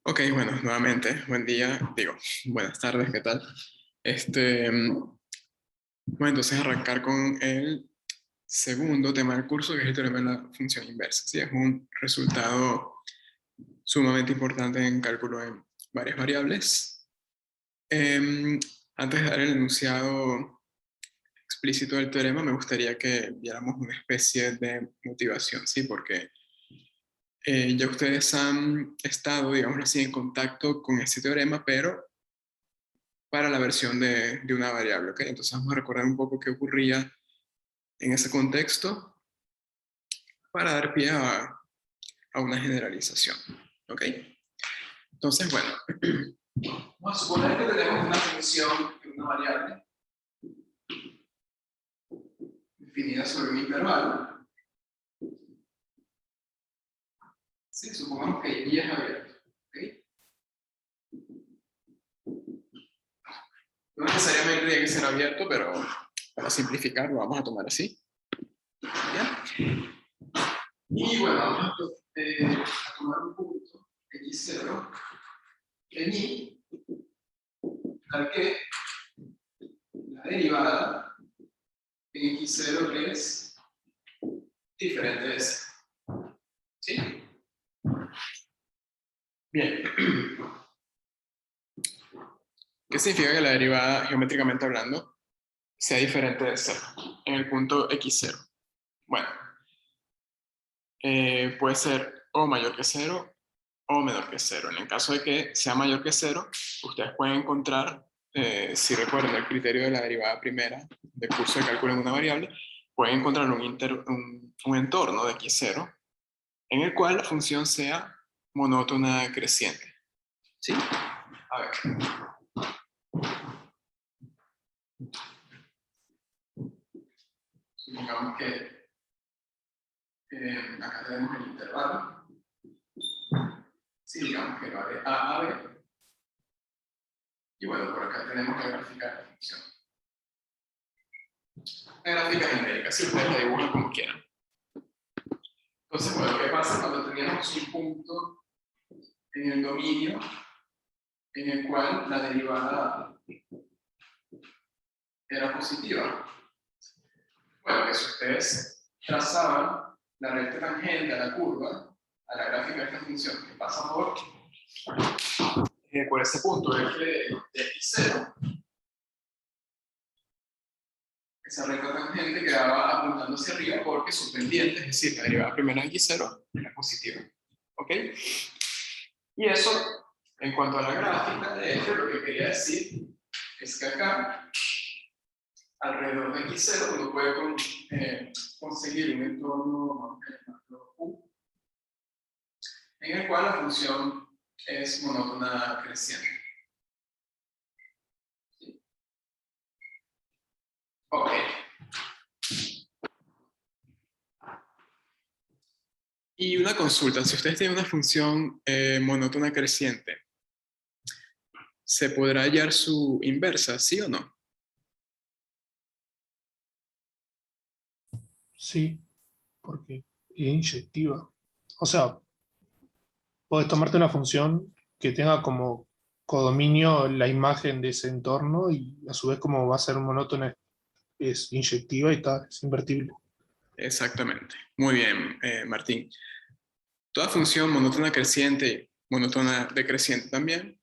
Ok, bueno, nuevamente, buen día, digo, buenas tardes, ¿qué tal? Bueno, entonces arrancar con el segundo tema del curso, que es el teorema de la función inversa. Sí, es un resultado sumamente importante en cálculo en varias variables. Antes de dar el enunciado explícito del teorema, me gustaría que viéramos una especie de motivación, ¿sí? Porque ya ustedes han estado, digamos así, en contacto con este teorema, pero para la versión de una variable, ¿ok? Entonces vamos a recordar un poco qué ocurría en ese contexto para dar pie a una generalización, ¿ok? Entonces, bueno, vamos a suponer que tenemos una función de una variable definida sobre un intervalo. Sí, supongamos que y es abierto, ¿ok? No necesariamente tiene que ser abierto, pero para simplificar lo vamos a tomar así. ¿Bien? Y bueno, vamos a tomar un punto x0 en y, tal que la derivada en x0 es diferente de ese. ¿Sí? Bien. ¿Qué significa que la derivada, geométricamente hablando, sea diferente de 0 en el punto x0? Bueno, puede ser o mayor que 0 o menor que 0. En el caso de que sea mayor que 0, ustedes pueden encontrar, si recuerdan el criterio de la derivada primera del curso de cálculo en una variable, pueden encontrar un entorno de x0 en el cual la función sea monótona creciente. ¿Sí? A ver. Supongamos que acá tenemos el intervalo. Sí, digamos que va de A a B. Y bueno, por acá tenemos que graficar la función. La gráfica genérica, si ustedes la dibujan como quieran. Entonces, bueno, ¿qué pasa cuando teníamos un punto en el dominio en el cual la derivada era positiva? Bueno, que si ustedes trazaban la recta tangente a la curva, a la gráfica de esta función que pasa por ese punto de x0, esa recta tangente quedaba apuntando hacia arriba porque su pendiente, es decir, la derivada primera de x0, era positiva. ¿Ok? Y eso, en cuanto a la gráfica de f, lo que quería decir es que acá, alrededor de x0, uno puede conseguir un entorno U, en el cual la función es monótona creciente. ¿Sí? Ok. Y una consulta, si ustedes tienen una función monótona creciente, ¿se podrá hallar su inversa, sí o no? Sí, porque es inyectiva. O sea, puedes tomarte una función que tenga como codominio la imagen de ese entorno y a su vez como va a ser monótona es inyectiva y está, es invertible. Exactamente. Muy bien, Martín. Toda función monótona creciente, monótona decreciente también,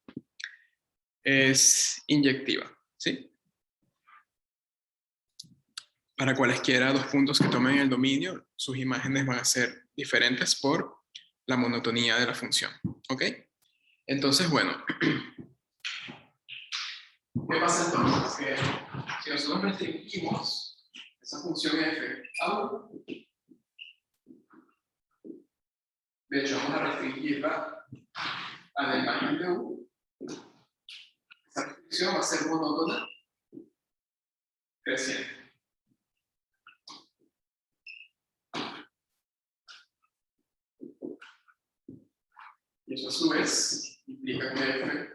es inyectiva, ¿sí? Para cualesquiera dos puntos que tomen el dominio, sus imágenes van a ser diferentes por la monotonía de la función, ¿ok? Entonces, bueno, ¿qué pasa entonces? Que si nosotros restringimos esa función f a 1, de hecho vamos a restringirla a la imagen de u, esa restricción va a ser monótona creciente. Y eso a su vez implica que f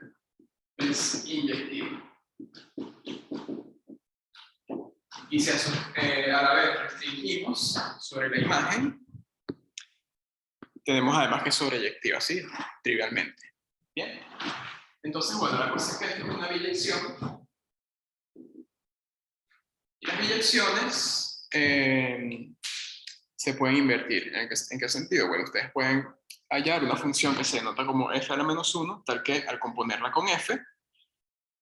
es inyectivo. Y si a la vez restringimos sobre la imagen, tenemos además que es sobreyectiva, ¿sí? Trivialmente. Bien. Entonces, bueno, la cosa es que esto es una biyección. Y las biyecciones se pueden invertir. ¿En qué sentido? Bueno, ustedes pueden hallar una función que se denota como f a la menos 1, tal que al componerla con f,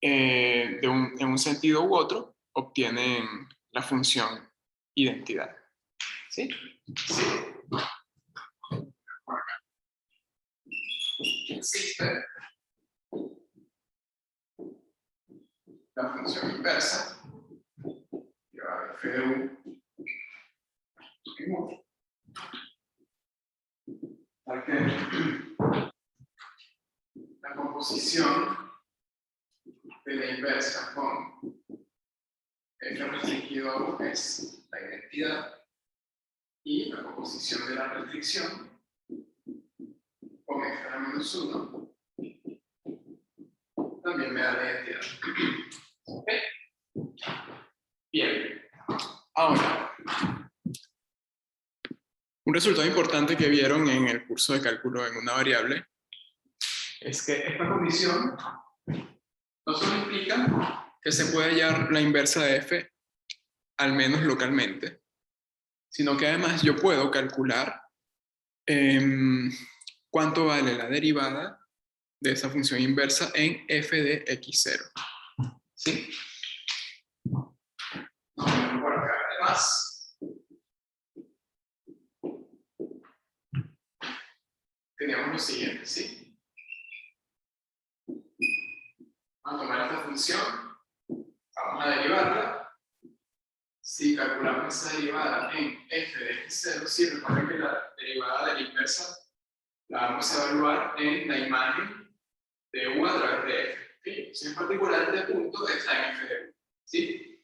en un sentido u otro, obtienen la función identidad. ¿Sí? Sí. Existe la función inversa llevada a f de u en u, tal que la composición de la inversa con f restringido a u es la identidad, y la composición de la restricción con f a la menos 1 también me da la identidad. ¿Ok? Bien. Ahora, un resultado importante que vieron en el curso de cálculo en una variable es que esta condición no solo implica que se puede hallar la inversa de f al menos localmente, sino que además yo puedo calcular cuánto vale la derivada de esa función inversa en f de x0. ¿Sí? Por acá, además, teníamos lo siguiente, ¿sí? Vamos a tomar esta función, vamos a derivarla. Si calculamos esa derivada en f de x0, sí, recuerden que la derivada de la inversa la vamos a evaluar en la imagen de u a través de f. ¿Sí? En particular, este punto está en f de u. ¿Sí?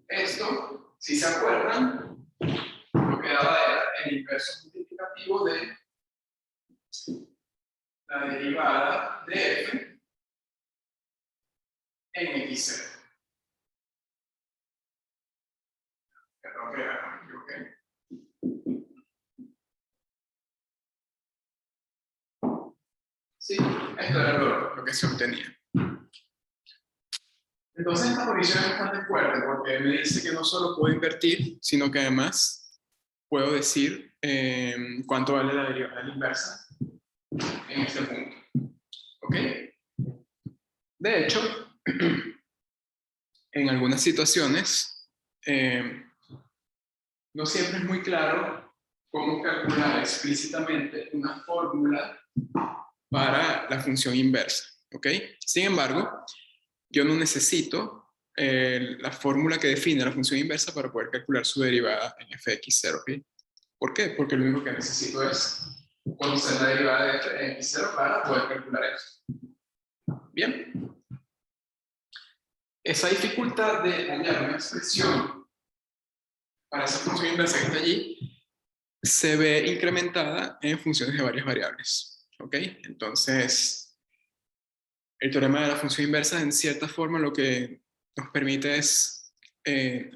Esto, si se acuerdan, lo que daba era el inverso multiplicativo de la derivada de f en x0. Perdón que me equivoqué. Sí, esto era lo que se obtenía. Entonces esta condición es bastante fuerte porque me dice que no solo puedo invertir, sino que además puedo decir cuánto vale la derivada de la inversa en este punto. ¿Ok? De hecho, en algunas situaciones no siempre es muy claro cómo calcular explícitamente una fórmula para la función inversa. ¿Ok? Sin embargo, yo no necesito la fórmula que define la función inversa para poder calcular su derivada en f de x0. ¿Okay? ¿Por qué? Porque lo único que necesito es conocer la derivada de f de x0 para poder calcular esto. Bien. Esa dificultad de hallar una expresión para esa función inversa que está allí se ve incrementada en funciones de varias variables. ¿Ok? Entonces, el teorema de la función inversa, en cierta forma, lo que nos permite es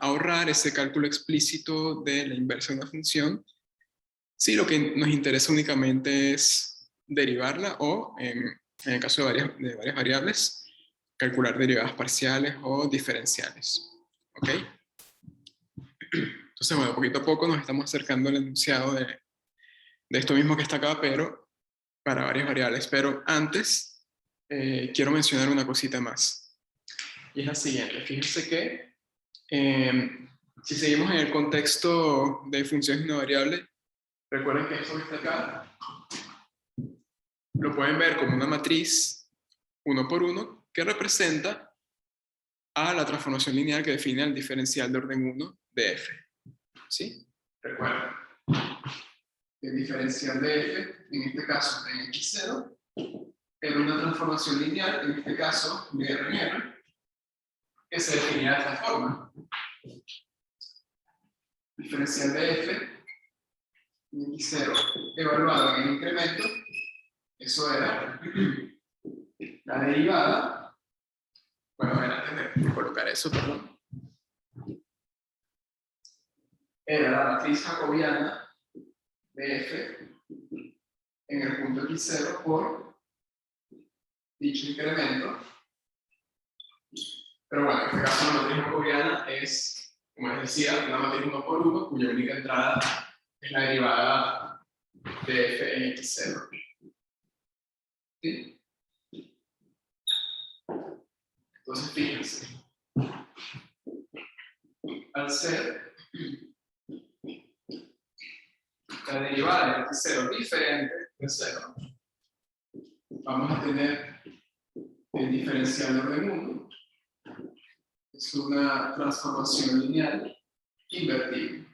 ahorrar ese cálculo explícito de la inversa de una función. Sí, lo que nos interesa únicamente es derivarla o, en el caso de varias variables, calcular derivadas parciales o diferenciales. ¿Ok? Entonces, bueno, poquito a poco nos estamos acercando al enunciado de esto mismo que está acá, pero para varias variables. Pero antes, quiero mencionar una cosita más. Y es la siguiente. Fíjense que si seguimos en el contexto de funciones de una variable, recuerden que esto que está acá lo pueden ver como una matriz 1 por 1 que representa a la transformación lineal que define el diferencial de orden 1 de f. ¿Sí? Recuerden. El diferencial de f, en este caso en x0, era una transformación lineal, en este caso de R, que se definía de esta forma. Diferencial de f en x0 evaluado en el incremento, eso era la derivada. Bueno, antes de colocar eso, perdón. Era la matriz jacobiana de f en el punto x0 por dicho incremento. Pero bueno, en este caso la matriz jacobiana es, como les decía, una matriz 1 por 1 cuya única entrada es la derivada de f en x0. ¿Sí? Entonces, fíjense, al ser la derivada de x0 diferente de 0, vamos a tener el diferencial de orden 1. Es una transformación lineal invertible.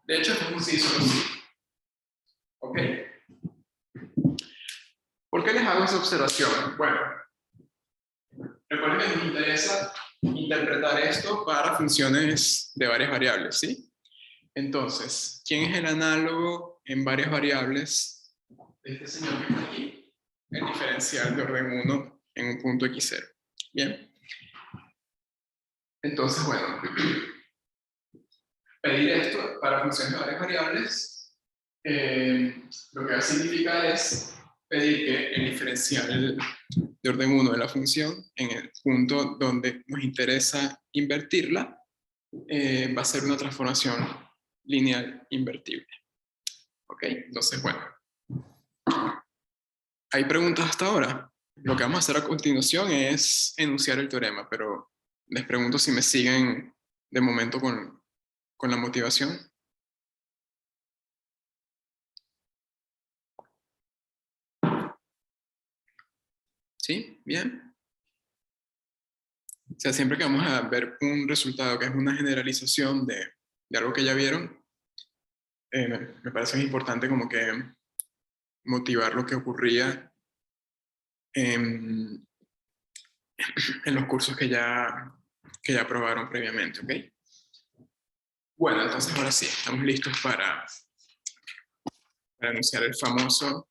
De hecho, es muy sencillo. ¿Ok? ¿Por qué les hago esa observación? Bueno, recuerden que nos interesa interpretar esto para funciones de varias variables, ¿sí? Entonces, ¿quién es el análogo en varias variables de este señor que está aquí? El diferencial de orden 1 en un punto x0. Bien. Entonces, bueno, pedir esto para funciones de varias variables, lo que va a significar es pedir que el diferencial de orden 1 de la función, en el punto donde nos interesa invertirla, va a ser una transformación lineal invertible. ¿Ok? Entonces, bueno. ¿Hay preguntas hasta ahora? Lo que vamos a hacer a continuación es enunciar el teorema, pero les pregunto si me siguen de momento con la motivación. ¿Sí? ¿Bien? O sea, siempre que vamos a ver un resultado que es una generalización de algo que ya vieron, me parece importante como que motivar lo que ocurría en los cursos que ya aprobaron previamente, ¿ok? Bueno, entonces ahora sí, estamos listos para enunciar el famoso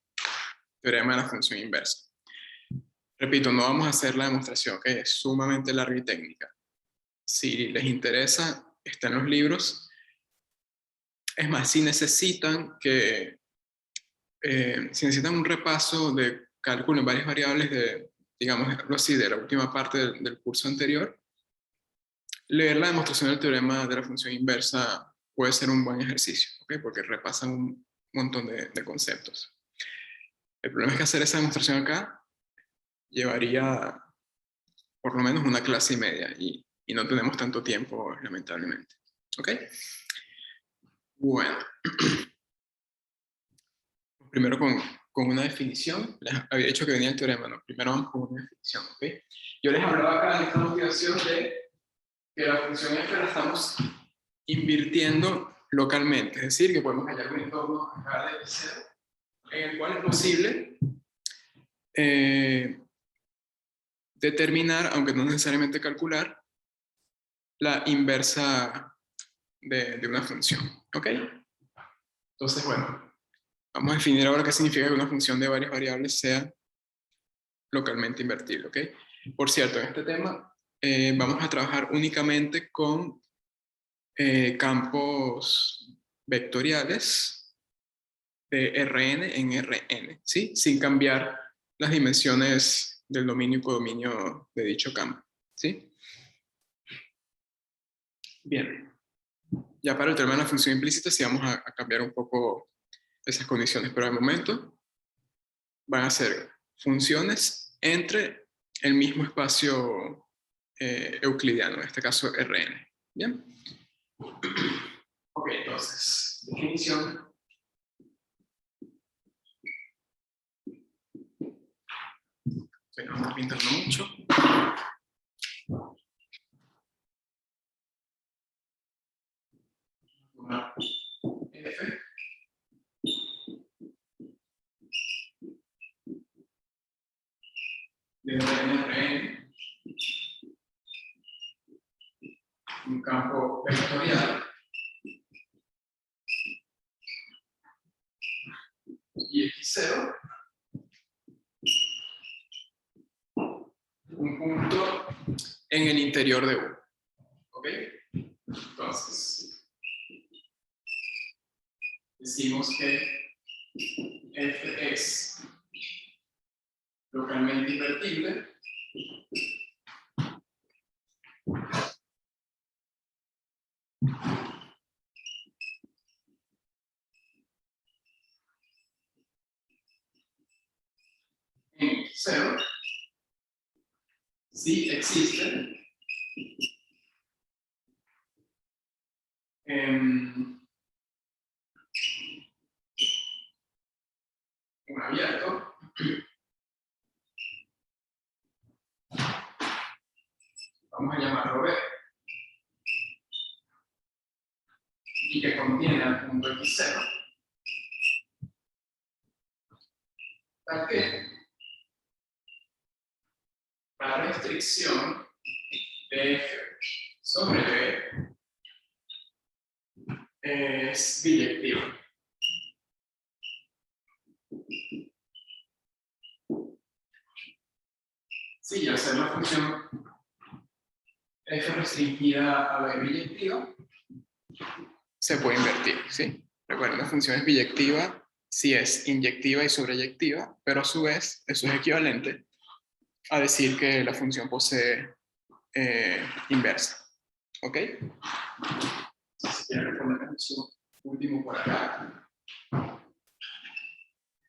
teorema de la función inversa. Repito, no vamos a hacer la demostración, que es sumamente larga y técnica. Si les interesa, está en los libros. Es más, si necesitan un repaso de cálculo en varias variables de, digamos así, de la última parte del curso anterior, leer la demostración del teorema de la función inversa puede ser un buen ejercicio, ¿okay? Porque repasan un montón de conceptos. El problema es que hacer esa demostración acá llevaría por lo menos una clase y media y no tenemos tanto tiempo, lamentablemente. ¿Ok? Bueno. Primero con una definición. Les había dicho que venía el teorema, ¿no? Primero vamos con una definición, ¿ok? Yo les hablaba acá en esta motivación de que la función f la estamos invirtiendo localmente, es decir, que podemos hallar un entorno acá de 0 en el cual es posible determinar, aunque no necesariamente calcular, la inversa de una función, ¿ok? Entonces, bueno, vamos a definir ahora qué significa que una función de varias variables sea localmente invertible, ¿ok? Por cierto, en este tema vamos a trabajar únicamente con campos vectoriales de Rn en Rn, ¿sí? Sin cambiar las dimensiones del dominio y codominio de dicho campo, ¿sí? Bien. Ya para el tema de la función implícita sí vamos a cambiar un poco esas condiciones, pero de momento van a ser funciones entre el mismo espacio euclidiano, en este caso Rn. ¿Bien? Ok, entonces, definición. No está pintando mucho. F. De Rn, un campo vectorial. Y x0, un punto en el interior de U. ¿Ok? Entonces, decimos que f es localmente invertible en 0 si existe un abierto vamos a llamarlo B y que contiene el punto x0 tal que la restricción de f sobre B es biyectiva. Sí, al ser la función f restringida a B biyectiva, se puede invertir, ¿sí? Recuerden, la función es biyectiva si es inyectiva y sobreyectiva, pero a su vez eso es equivalente a decir que la función posee inversa. ¿Ok? Si quieren responder eso último por acá.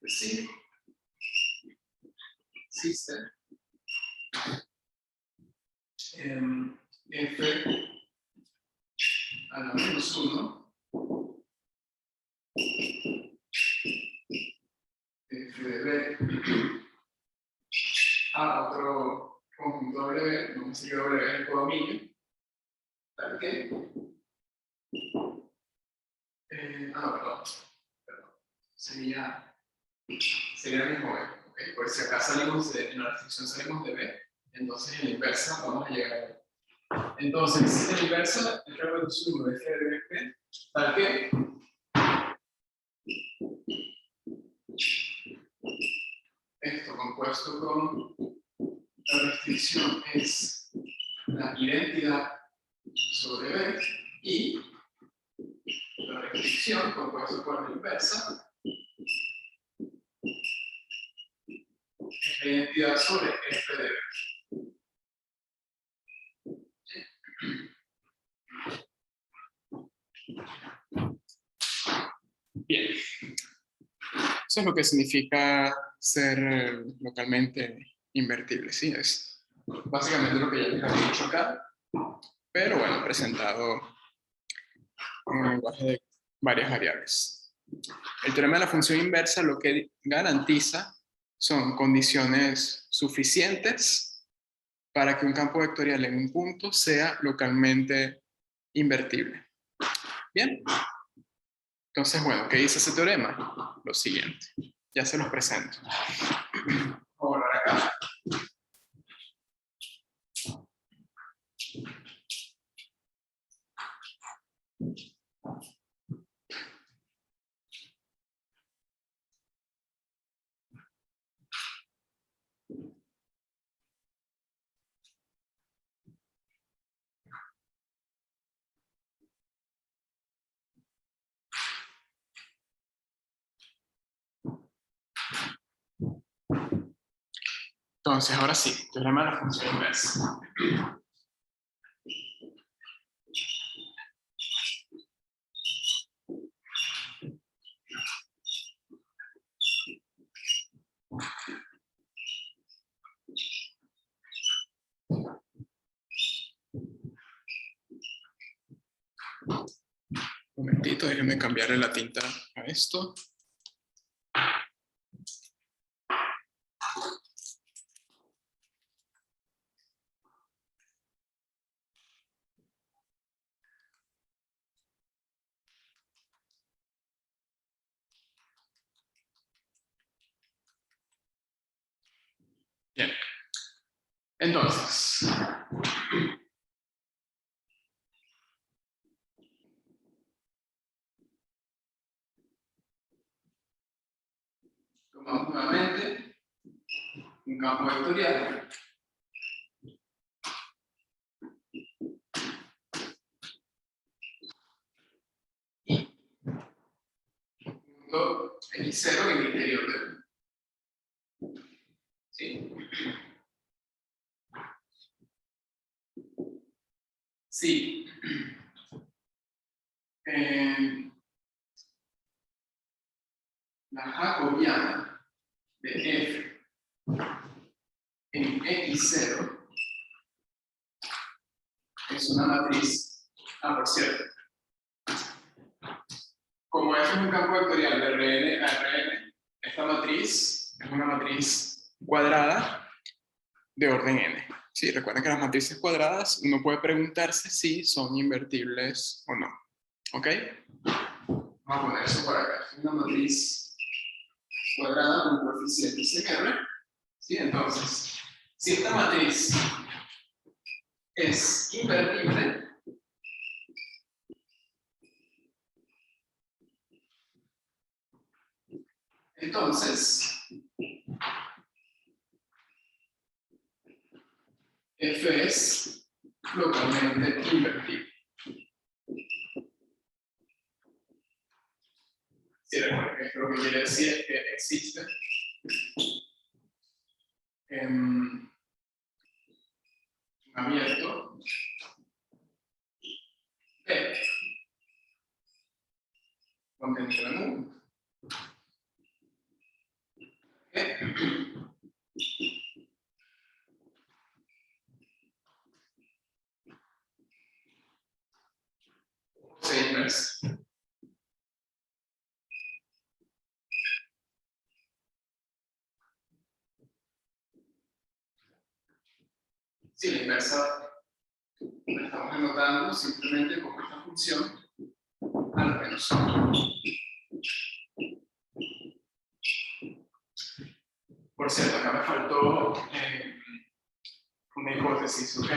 Pues sí. Existe f a la menos 1 f de B a otro conjunto W, no me sirve W en el codominio, tal que no, perdón. Sería el mismo B. ¿Okay? Pues si acá salimos en la restricción salimos de B, entonces en la inversa vamos a llegar a B. Entonces, en la inversa, el reproducción de F de B, tal que esto compuesto con la restricción es la identidad sobre B y la restricción compuesto por la inversa es la identidad sobre F de B. Bien. Eso es lo que significa ser localmente invertible, ¿sí? Es básicamente lo que ya les había dicho acá, pero bueno, presentado en un lenguaje de varias variables. El teorema de la función inversa lo que garantiza son condiciones suficientes para que un campo vectorial en un punto sea localmente invertible. Bien. Entonces, bueno, ¿qué dice ese teorema? Lo siguiente. Ya se los presento. Vamos a volver acá. Entonces, ahora sí, teorema de la función inversa. Un momentito, déjenme cambiarle la tinta a esto. Bien. Entonces, tomamos nuevamente un campo vectorial. Y x0 en el interior de 1. ¿Sí? Sí. La jacobiana de f en x0 es una matriz. Por cierto, como f es un campo vectorial de Rn a Rn, esta matriz es una matriz cuadrada de orden n. ¿Sí? Recuerden que las matrices cuadradas uno puede preguntarse si son invertibles o no. ¿Ok? Vamos a poner eso por acá. Es una matriz cuadrada con coeficientes en R. ¿Sí? Entonces, si esta matriz es invertible, entonces F es localmente invertible. Sí, recuerden que esto lo que quiere decir es que existe un abierto P contenido en U C inversa. Sí, la inversa la estamos anotando simplemente como esta función a la menos 1. Por cierto, acá me faltó una hipótesis, ¿ok?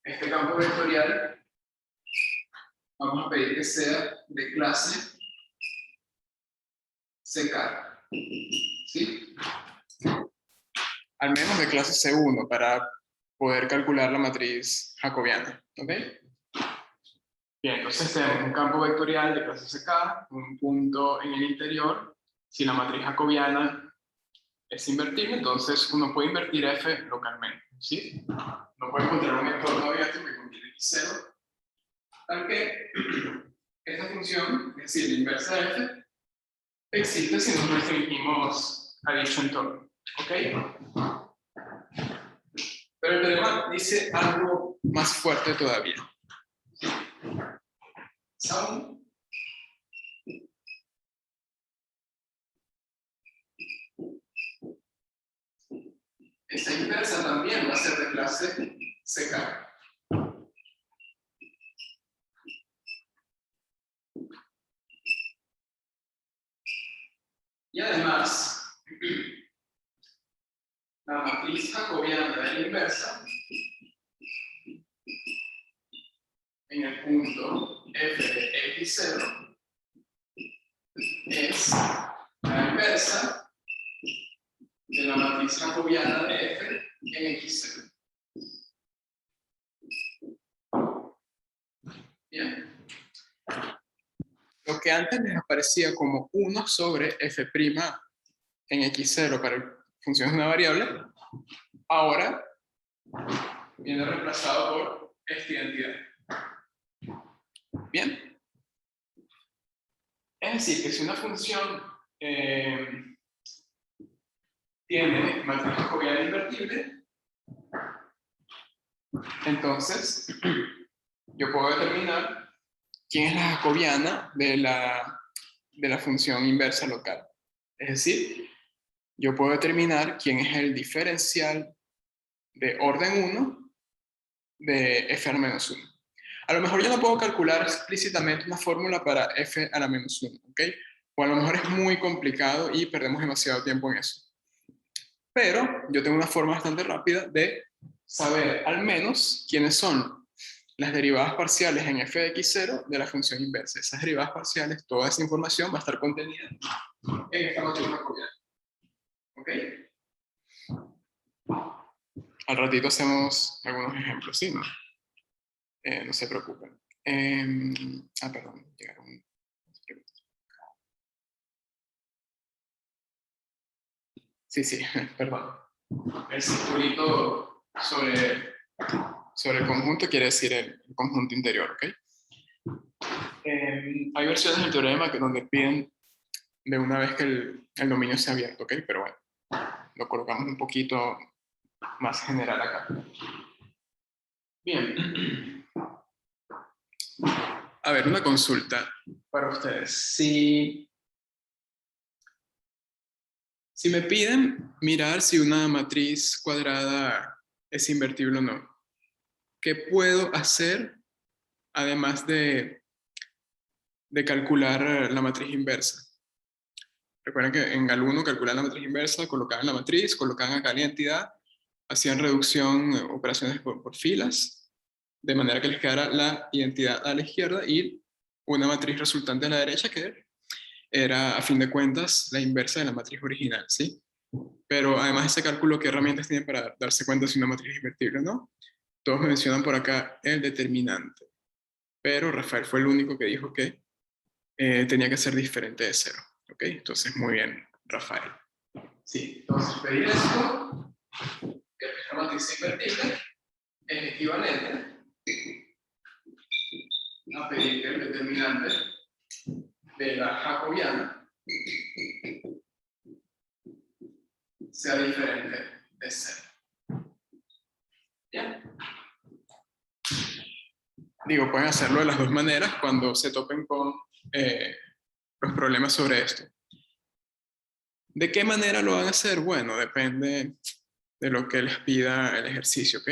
Este campo vectorial vamos a pedir que sea de clase CK, ¿sí? Al menos de clase C1 para poder calcular la matriz jacobiana, ¿ok? Bien, entonces tenemos un campo vectorial de clase CK, un punto en el interior. Si la matriz jacobiana es invertible, entonces uno puede invertir f localmente, ¿sí? No puede encontrar un entorno abierto que contiene x0, tal que esta función, es decir, la inversa de f, existe si nos restringimos a dicho entorno, ¿ok? Pero el teorema dice algo más fuerte todavía. ¿Saben? Esta inversa también va a ser de clase CK. Y además, la matriz jacobiana de la inversa en el punto f de x0 es la inversa de la matriz jacobiana de f en x0. Bien. Lo que antes les aparecía como 1 sobre f' en x0 para funciones de una variable, ahora viene reemplazado por esta identidad. Bien. Es decir, que si una función tiene matriz jacobiana invertible, entonces yo puedo determinar quién es la jacobiana de la función inversa local. Es decir, yo puedo determinar quién es el diferencial de orden 1 de f a la menos 1. A lo mejor yo no puedo calcular explícitamente una fórmula para f a la menos 1, ¿ok? O a lo mejor es muy complicado y perdemos demasiado tiempo en eso. Pero yo tengo una forma bastante rápida de saber al menos quiénes son las derivadas parciales en f de x0 de la función inversa. Esas derivadas parciales, toda esa información va a estar contenida en esta matriz jacobiana. ¿Ok? Al ratito hacemos algunos ejemplos, ¿sí? No se preocupen. Perdón, llegaron Sí, perdón. El circulito sobre el conjunto quiere decir el conjunto interior, ¿ok? Hay versiones del teorema donde piden de una vez que el dominio sea abierto, ¿ok? Pero bueno, lo colocamos un poquito más general acá. Bien. A ver, una consulta para ustedes. Si me piden mirar si una matriz cuadrada es invertible o no, ¿qué puedo hacer además de calcular la matriz inversa? Recuerden que en GAL1 calculaban la matriz inversa, colocaban la matriz, colocaban acá la identidad, hacían reducción, operaciones por filas, de manera que les quedara la identidad a la izquierda y una matriz resultante a la derecha que era, a fin de cuentas, la inversa de la matriz original, ¿sí? Pero además de ese cálculo, ¿qué herramientas tienen para darse cuenta si una matriz es invertible o no? Todos me mencionan por acá el determinante, pero Rafael fue el único que dijo que tenía que ser diferente de cero, ¿ok? Entonces, muy bien, Rafael. Sí, entonces pedir esto, que la matriz invertible, es equivalente a pedir que el determinante de la jacobiana sea diferente de cero. ¿Ya? Digo, pueden hacerlo de las dos maneras cuando se topen con los problemas sobre esto. ¿De qué manera lo van a hacer? Bueno, depende de lo que les pida el ejercicio, ¿ok?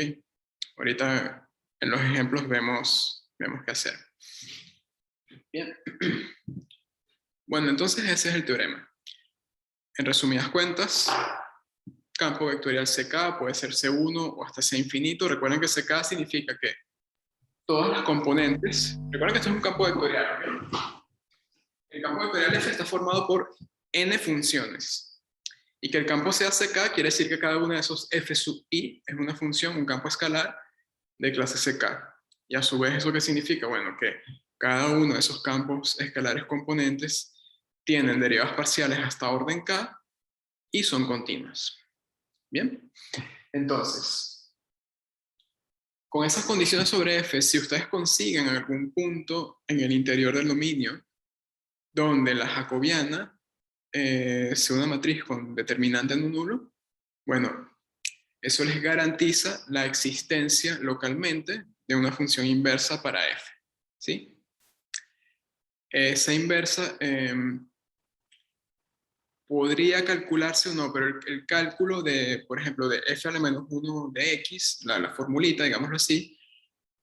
Ahorita en los ejemplos vemos qué hacer. Bien. Bueno, entonces ese es el teorema. En resumidas cuentas, campo vectorial CK puede ser C1 o hasta C infinito. Recuerden que CK significa que todas las componentes, recuerden que esto es un campo vectorial, ¿ok? El campo vectorial F está formado por n funciones. Y que el campo sea CK quiere decir que cada una de esos F sub i es una función, un campo escalar de clase CK. Y a su vez, ¿eso qué significa? Bueno, que cada uno de esos campos escalares componentes tienen derivadas parciales hasta orden K y son continuas. Bien, entonces, con esas condiciones sobre F, si ustedes consiguen algún punto en el interior del dominio donde la jacobiana sea una matriz con determinante no nulo, bueno, eso les garantiza la existencia localmente de una función inversa para f, ¿sí? Esa inversa podría calcularse o no, pero el cálculo de, por ejemplo, de f a la menos 1 de x, la formulita, digámoslo así,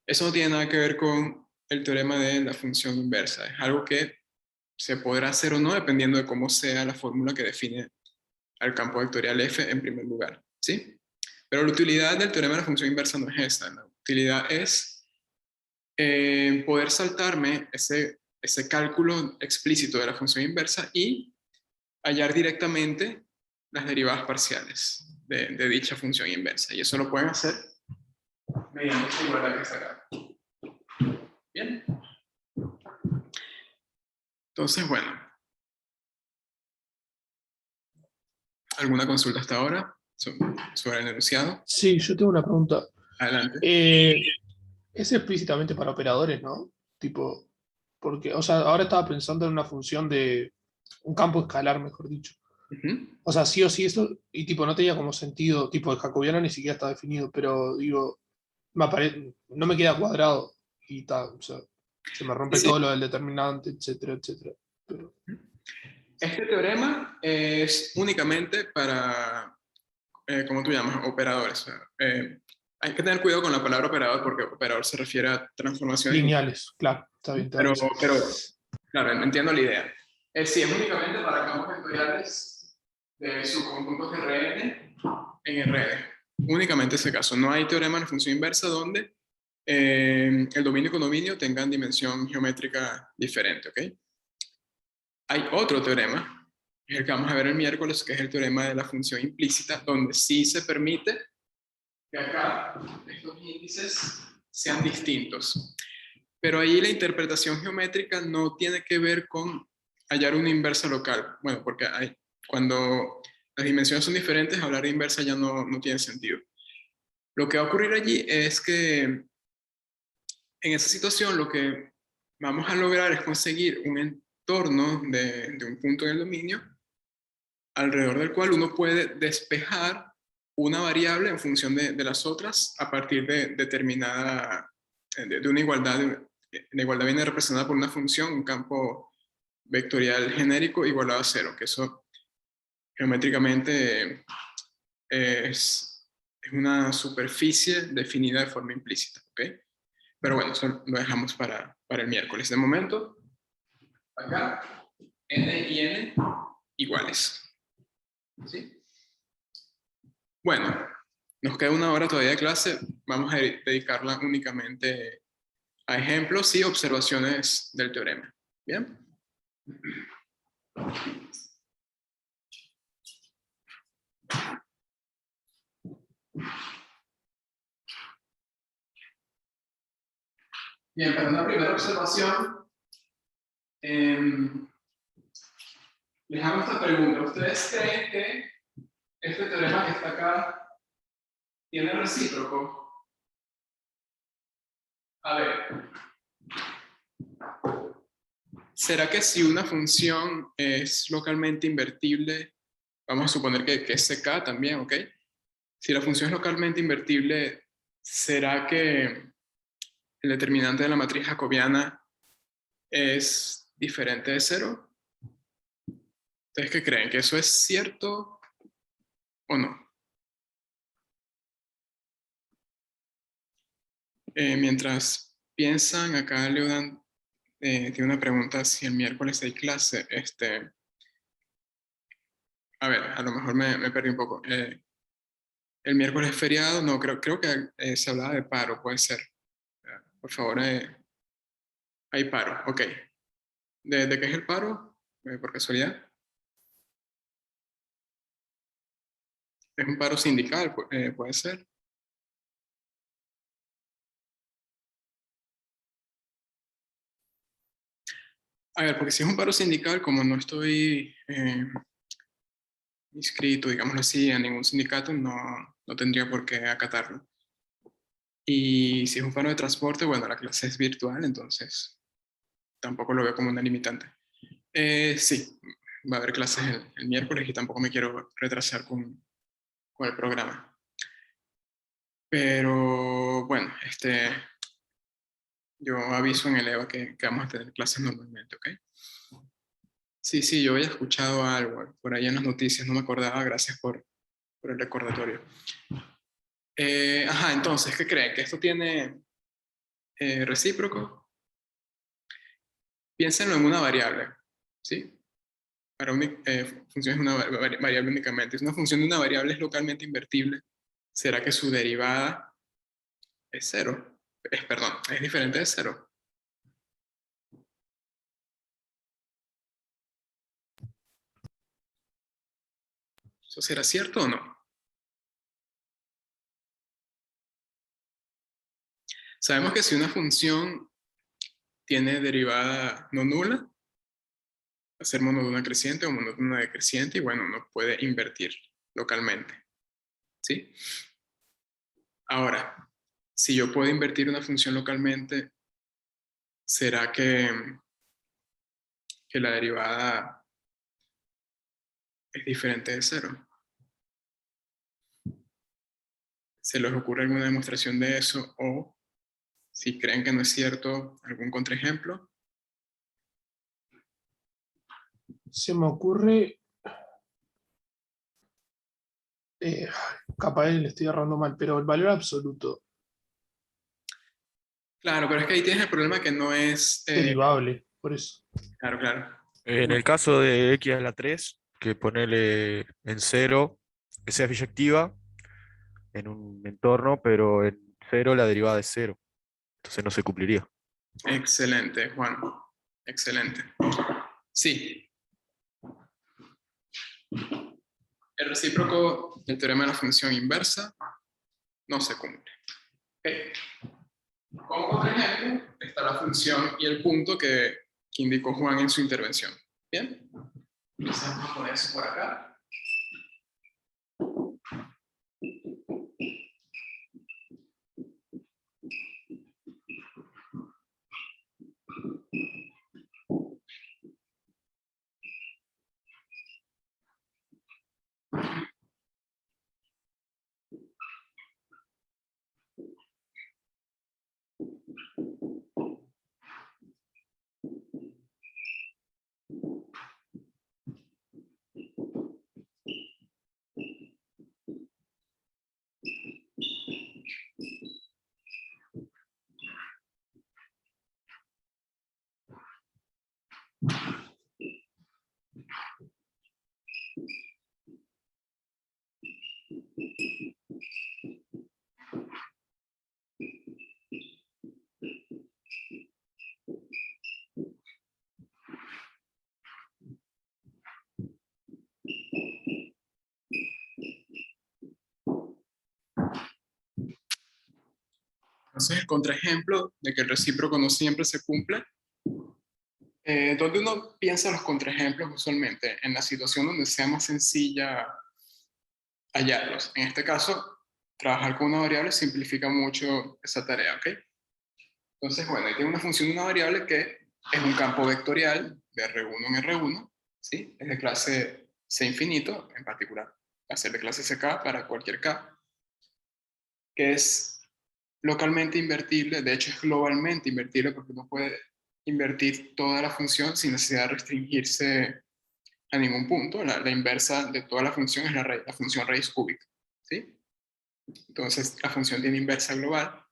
eso no tiene nada que ver con el teorema de la función inversa. Es algo que se podrá hacer o no dependiendo de cómo sea la fórmula que define al campo vectorial f en primer lugar, ¿sí? Pero la utilidad del teorema de la función inversa no es esa. La utilidad es poder saltarme ese cálculo explícito de la función inversa y hallar directamente las derivadas parciales de dicha función inversa. Y eso lo pueden hacer mediante esta igualdad que está acá. Bien. Entonces, bueno. ¿Alguna consulta hasta ahora sobre el enunciado? Sí, yo tengo una pregunta. Adelante. Es explícitamente para operadores, ¿no? Tipo, porque, o sea, ahora estaba pensando en una función de un campo escalar, mejor dicho. O sea, sí o sí eso, y tipo, no tenía como sentido, tipo, el jacobiano ni siquiera está definido, pero digo, no me queda cuadrado y tal, o sea, se me rompe Sí. todo lo del determinante, etcétera, etcétera. Pero... Este teorema es únicamente para, ¿cómo tú llamas? Operadores. Hay que tener cuidado con la palabra operador porque operador se refiere a transformaciones. Lineales, claro, está bien. Pero, claro, entiendo la idea. Sí, es únicamente para campos vectoriales de subconjuntos de Rn en Rn. Únicamente ese caso. No hay teorema de función inversa donde el dominio con dominio tengan dimensión geométrica diferente, ¿ok? Hay otro teorema, que es el que vamos a ver el miércoles, que es el teorema de la función implícita, donde sí se permite que acá estos índices sean distintos. Pero ahí la interpretación geométrica no tiene que ver con hallar una inversa local. Bueno, porque cuando las dimensiones son diferentes, hablar de inversa ya no tiene sentido. Lo que va a ocurrir allí es que en esa situación lo que vamos a lograr es conseguir un entorno de un punto en el dominio alrededor del cual uno puede despejar una variable en función de las otras a partir de determinada, de una igualdad. La igualdad viene representada por una función, un campo vectorial genérico igualado a cero, que eso geométricamente es una superficie definida de forma implícita, ¿ok? Pero bueno, eso lo dejamos para el miércoles. De momento, acá, n y n iguales. ¿Sí? Bueno, nos queda una hora todavía de clase. Vamos a dedicarla únicamente a ejemplos y observaciones del teorema. ¿Bien? Bien, para una primera observación, les hago esta pregunta. ¿Ustedes creen que este teorema que está acá tiene recíproco? A ver. ¿Será que si una función es localmente invertible, vamos a suponer que es CK también, ¿ok? Si la función es localmente invertible, ¿será que el determinante de la matriz jacobiana es diferente de cero? ¿Ustedes qué creen? ¿Que eso es cierto o no? Mientras piensan, acá Leodan tiene una pregunta si el miércoles hay clase. A ver, a lo mejor me perdí un poco. El miércoles es feriado, no, creo que se hablaba de paro, puede ser. Por favor, hay paro, ok. ¿De qué es el paro? Por casualidad. ¿Es un paro sindical? Puede ser. A ver, porque si es un paro sindical, como no estoy inscrito, digámoslo así, a ningún sindicato, no tendría por qué acatarlo. Y si es un paro de transporte, bueno, la clase es virtual, entonces tampoco lo veo como una limitante. Sí, va a haber clases el miércoles y tampoco me quiero retrasar con el programa. Pero bueno, yo aviso en el EVA que vamos a tener clases normalmente, ¿ok? Sí, yo había escuchado algo por ahí en las noticias, no me acordaba, gracias por el recordatorio. Ajá, entonces, ¿qué creen? ¿Que esto tiene recíproco? Piénsenlo en una variable, ¿sí? Para función es una variable únicamente. Si una función de una variable es localmente invertible, ¿será que su derivada es cero? Perdón, es diferente de cero. ¿Eso será cierto o no? Sabemos que si una función tiene derivada no nula, va a ser monoduna creciente o monoduna decreciente, y bueno, uno puede invertir localmente, ¿sí? Ahora, si yo puedo invertir una función localmente, ¿será que la derivada es diferente de cero? ¿Se les ocurre alguna demostración de eso? O si creen que no es cierto, algún contraejemplo. Se me ocurre, capaz le estoy agarrando mal, pero el valor absoluto Claro, pero es que ahí tienes el problema que no es... derivable, por eso. Claro. En el caso de x a la 3, que ponele en cero, que sea biyectiva en un entorno, pero en cero la derivada es cero. Entonces no se cumpliría. Excelente, Juan. Excelente. Sí. El recíproco del teorema de la función inversa no se cumple. ¿Okay? Como contraejemplo está la función y el punto que indicó Juan en su intervención. ¿Bien? Entonces vamos a poner eso por acá. Entonces, el contraejemplo de que el recíproco no siempre se cumple, ¿dónde uno piensa los contraejemplos usualmente? En la situación donde sea más sencilla hallarlos. En este caso, trabajar con una variable simplifica mucho esa tarea, ¿ok? Entonces, bueno, ahí tiene una función de una variable que es un campo vectorial de R1 en R1, ¿sí? Es de clase C infinito, en particular, va a ser de clase CK para cualquier K, que es localmente invertible, de hecho es globalmente invertible porque uno puede invertir toda la función sin necesidad de restringirse a ningún punto. La inversa de toda la función es la función raíz cúbica, ¿sí? Entonces la función tiene inversa global.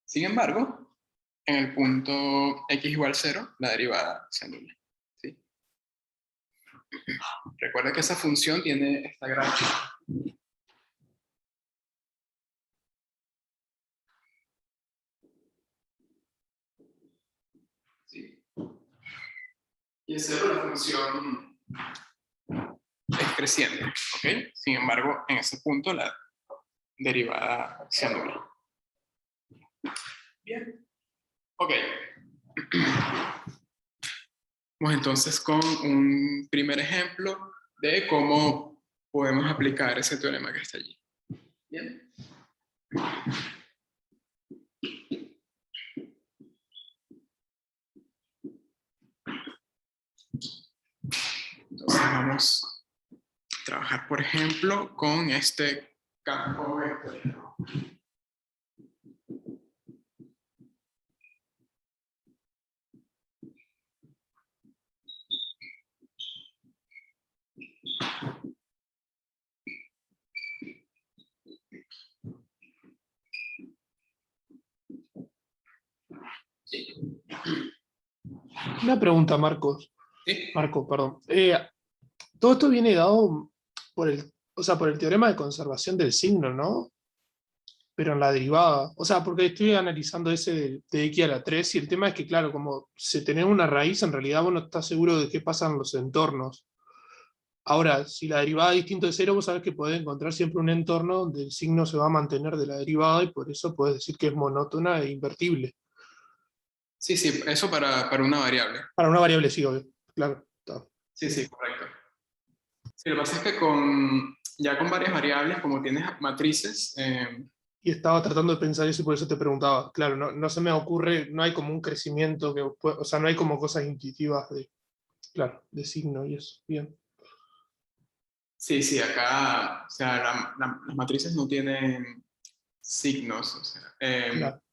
Sin embargo, en el punto x igual 0, la derivada se anula, ¿sí? Recuerda que esa función tiene esta gráfica. ¿Sí? Y es 0 la función es creciente, ¿ok? Sin embargo, en ese punto la derivada se anula. Bien. Ok. Vamos entonces con un primer ejemplo de cómo podemos aplicar ese teorema que está allí. Bien. Entonces vamos a trabajar, por ejemplo, con este campo vectorial. Sí. Una pregunta, Marcos. Sí. Marco, perdón. Todo esto viene dado por por el teorema de conservación del signo, ¿no? Pero en la derivada. O sea, porque estoy analizando ese de x a la 3 y el tema es que, claro, como si tenés una raíz, en realidad vos no estás seguro de qué pasa en los entornos. Ahora, si la derivada es distinto de cero, vos sabés que podés encontrar siempre un entorno donde el signo se va a mantener de la derivada y por eso podés decir que es monótona e invertible. Sí, sí, eso para una variable. Para una variable sí, obvio. Claro. Está. Sí, sí, correcto. Sí, lo que pasa es que ya con varias variables, como tienes matrices, Y estaba tratando de pensar eso y por eso te preguntaba. Claro, no se me ocurre, no hay como un crecimiento, o sea, no hay como cosas intuitivas claro, de signo y eso. Bien. sí, sí, acá, o sea, las matrices no tienen signos. O sea, Claro.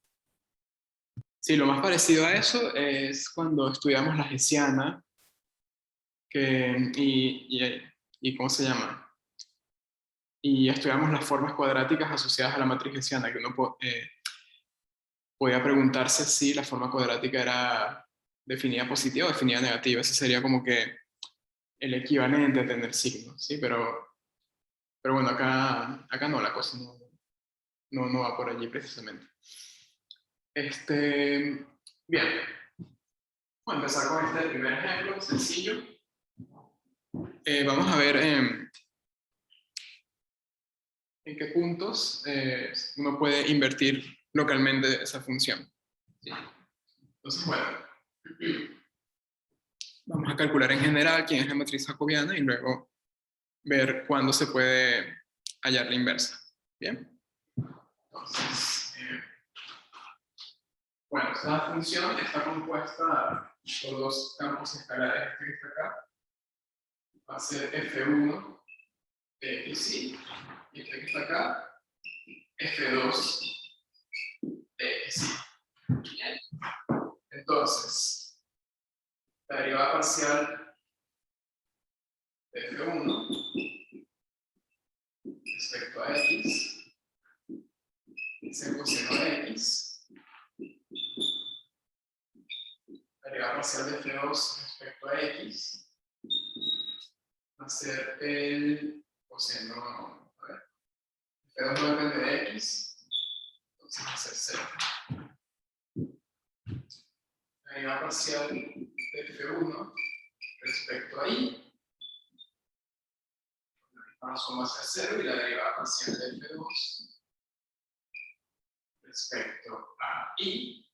sí, lo más parecido a eso es cuando estudiamos la hessiana, y ¿cómo se llama? Y estudiamos las formas cuadráticas asociadas a la matriz hessiana, que uno podía preguntarse si la forma cuadrática era definida positiva o definida negativa. Ese sería como que el equivalente a tener signos, ¿sí? Pero bueno, acá no, la cosa no va por allí precisamente. Bien, voy a empezar con este primer ejemplo, sencillo. Vamos a ver en qué puntos uno puede invertir localmente esa función. ¿Sí? Entonces, bueno, vamos a calcular en general quién es la matriz jacobiana y luego ver cuándo se puede hallar la inversa. ¿Bien? Entonces, bueno, esta función está compuesta por dos campos escalares. Este que está acá va a ser f1 de xy, y este que está acá, f2 de xy. Bien. Entonces, la derivada parcial de f1 respecto a x es el coseno de x. La derivada parcial de f2 respecto a x va a ser el coseno, a ver, f2 no depende de x, entonces va a ser 0. La derivada parcial de f1 respecto a y, la suma va a ser 0, y la derivada parcial de f2 respecto a y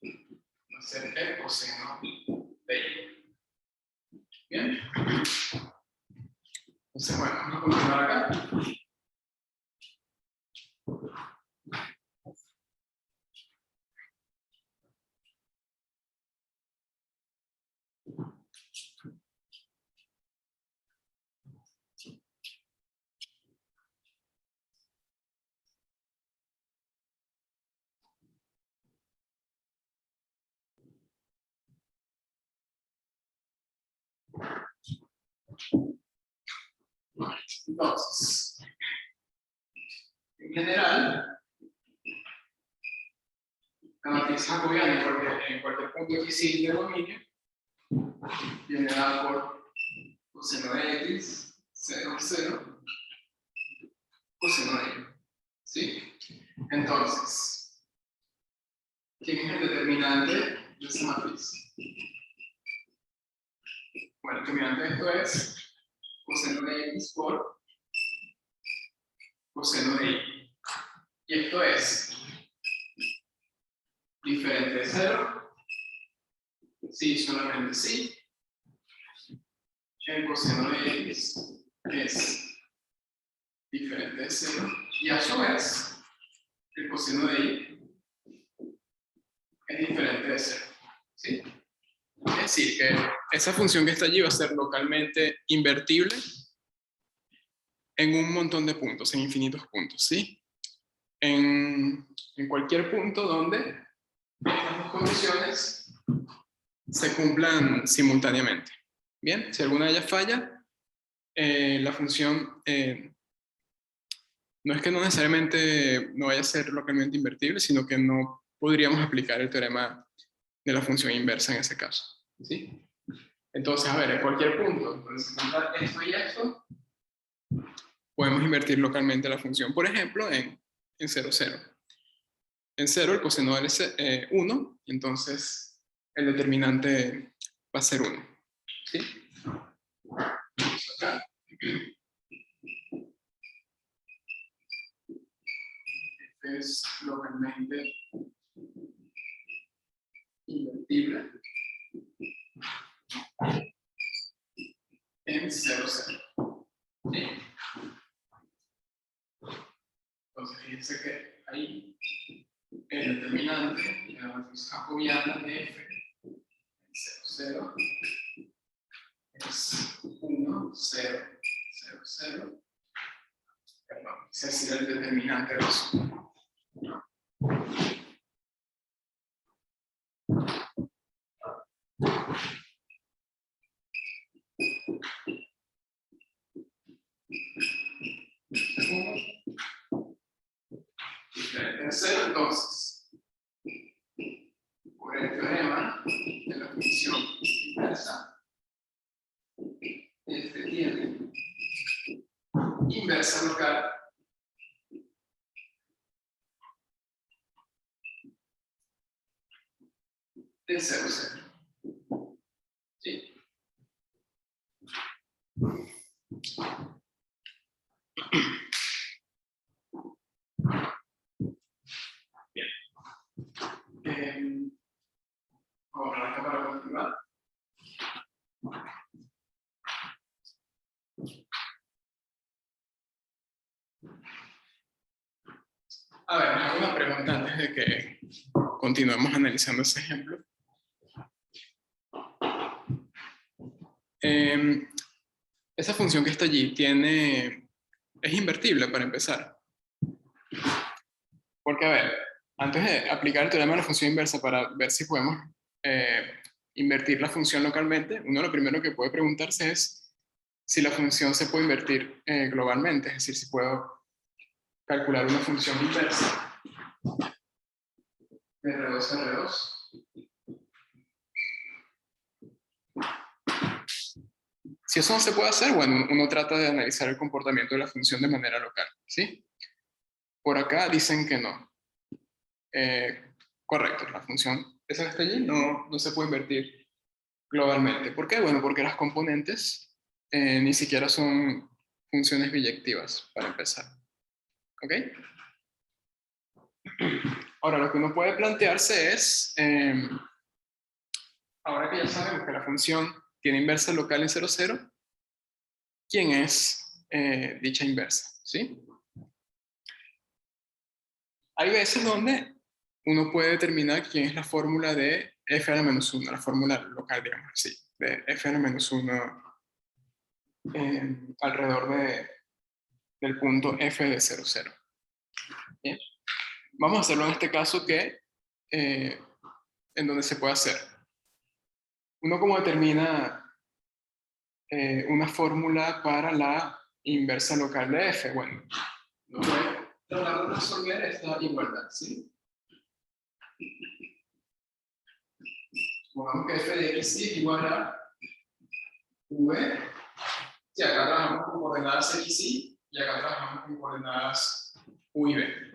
va a ser el coseno de y. Bien. Entonces, bueno, vamos a continuar acá. Entonces, en general, la matriz jacobiana en cualquier punto xy del dominio viene dada por coseno de x, 0, 0, coseno de y. ¿Sí? Entonces, ¿quién es el determinante de esa matriz? Bueno, el determinante de esto es coseno de x por coseno de y. Y esto es diferente de 0, sí, solamente sí. El coseno de x es diferente de 0, y a su vez, el coseno de y es diferente de 0. ¿Sí? Es decir, que esa función que está allí va a ser localmente invertible en un montón de puntos, en infinitos puntos, ¿sí? En cualquier punto donde estas dos condiciones se cumplan simultáneamente. Bien, si alguna de ellas falla, la función no es que no necesariamente no vaya a ser localmente invertible, sino que no podríamos aplicar el teorema de la función inversa en ese caso. ¿Sí? Entonces, a ver, en cualquier punto donde se cumpla esto y esto, podemos invertir localmente la función. Por ejemplo, en 0, 0. En 0 el coseno es 1, entonces el determinante va a ser 1. ¿Sí? Vamos acá. Este es localmente invertible en 0, 0. ¿Sí? Entonces, fíjense que ahí el determinante de la matriz jacobiana de f en 0, 0 es 1, 0, 0, 0. Perdón, ese es el determinante de la suma. Diferente de 0, entonces, por el teorema de la función inversa, este tiene inversa local del 0, 0. ¿Sí? Bien. Vamos a arrancar para continuar. antes de que continuemos analizando ese ejemplo. Esa función que está allí es invertible para empezar. Porque, a ver, antes de aplicar el teorema de la función inversa para ver si podemos invertir la función localmente, uno lo primero que puede preguntarse es si la función se puede invertir globalmente, es decir, si puedo calcular una función inversa de R2 a R2. Si eso no se puede hacer, bueno, uno trata de analizar el comportamiento de la función de manera local, ¿sí? Por acá dicen que no. Correcto, la función esa que está allí no se puede invertir globalmente. ¿Por qué? Bueno, porque las componentes ni siquiera son funciones biyectivas, para empezar. ¿Ok? Ahora, lo que uno puede plantearse es, ahora que ya sabemos que la función tiene inversa local en 0, 0, ¿quién es dicha inversa? ¿Sí? Hay veces donde uno puede determinar quién es la fórmula de f a la menos 1, la fórmula local, digamos así, de f a la menos 1 alrededor del punto f de 0, 0. ¿Bien? Vamos a hacerlo en este caso en donde se puede hacer. Uno como determina una fórmula para la inversa local de f. Bueno, no voy a tratar de resolver esta igualdad, ¿sí? Supongamos que f de x es igual a v. Si acá trabajamos con coordenadas x, y acá trabajamos con coordenadas u y b.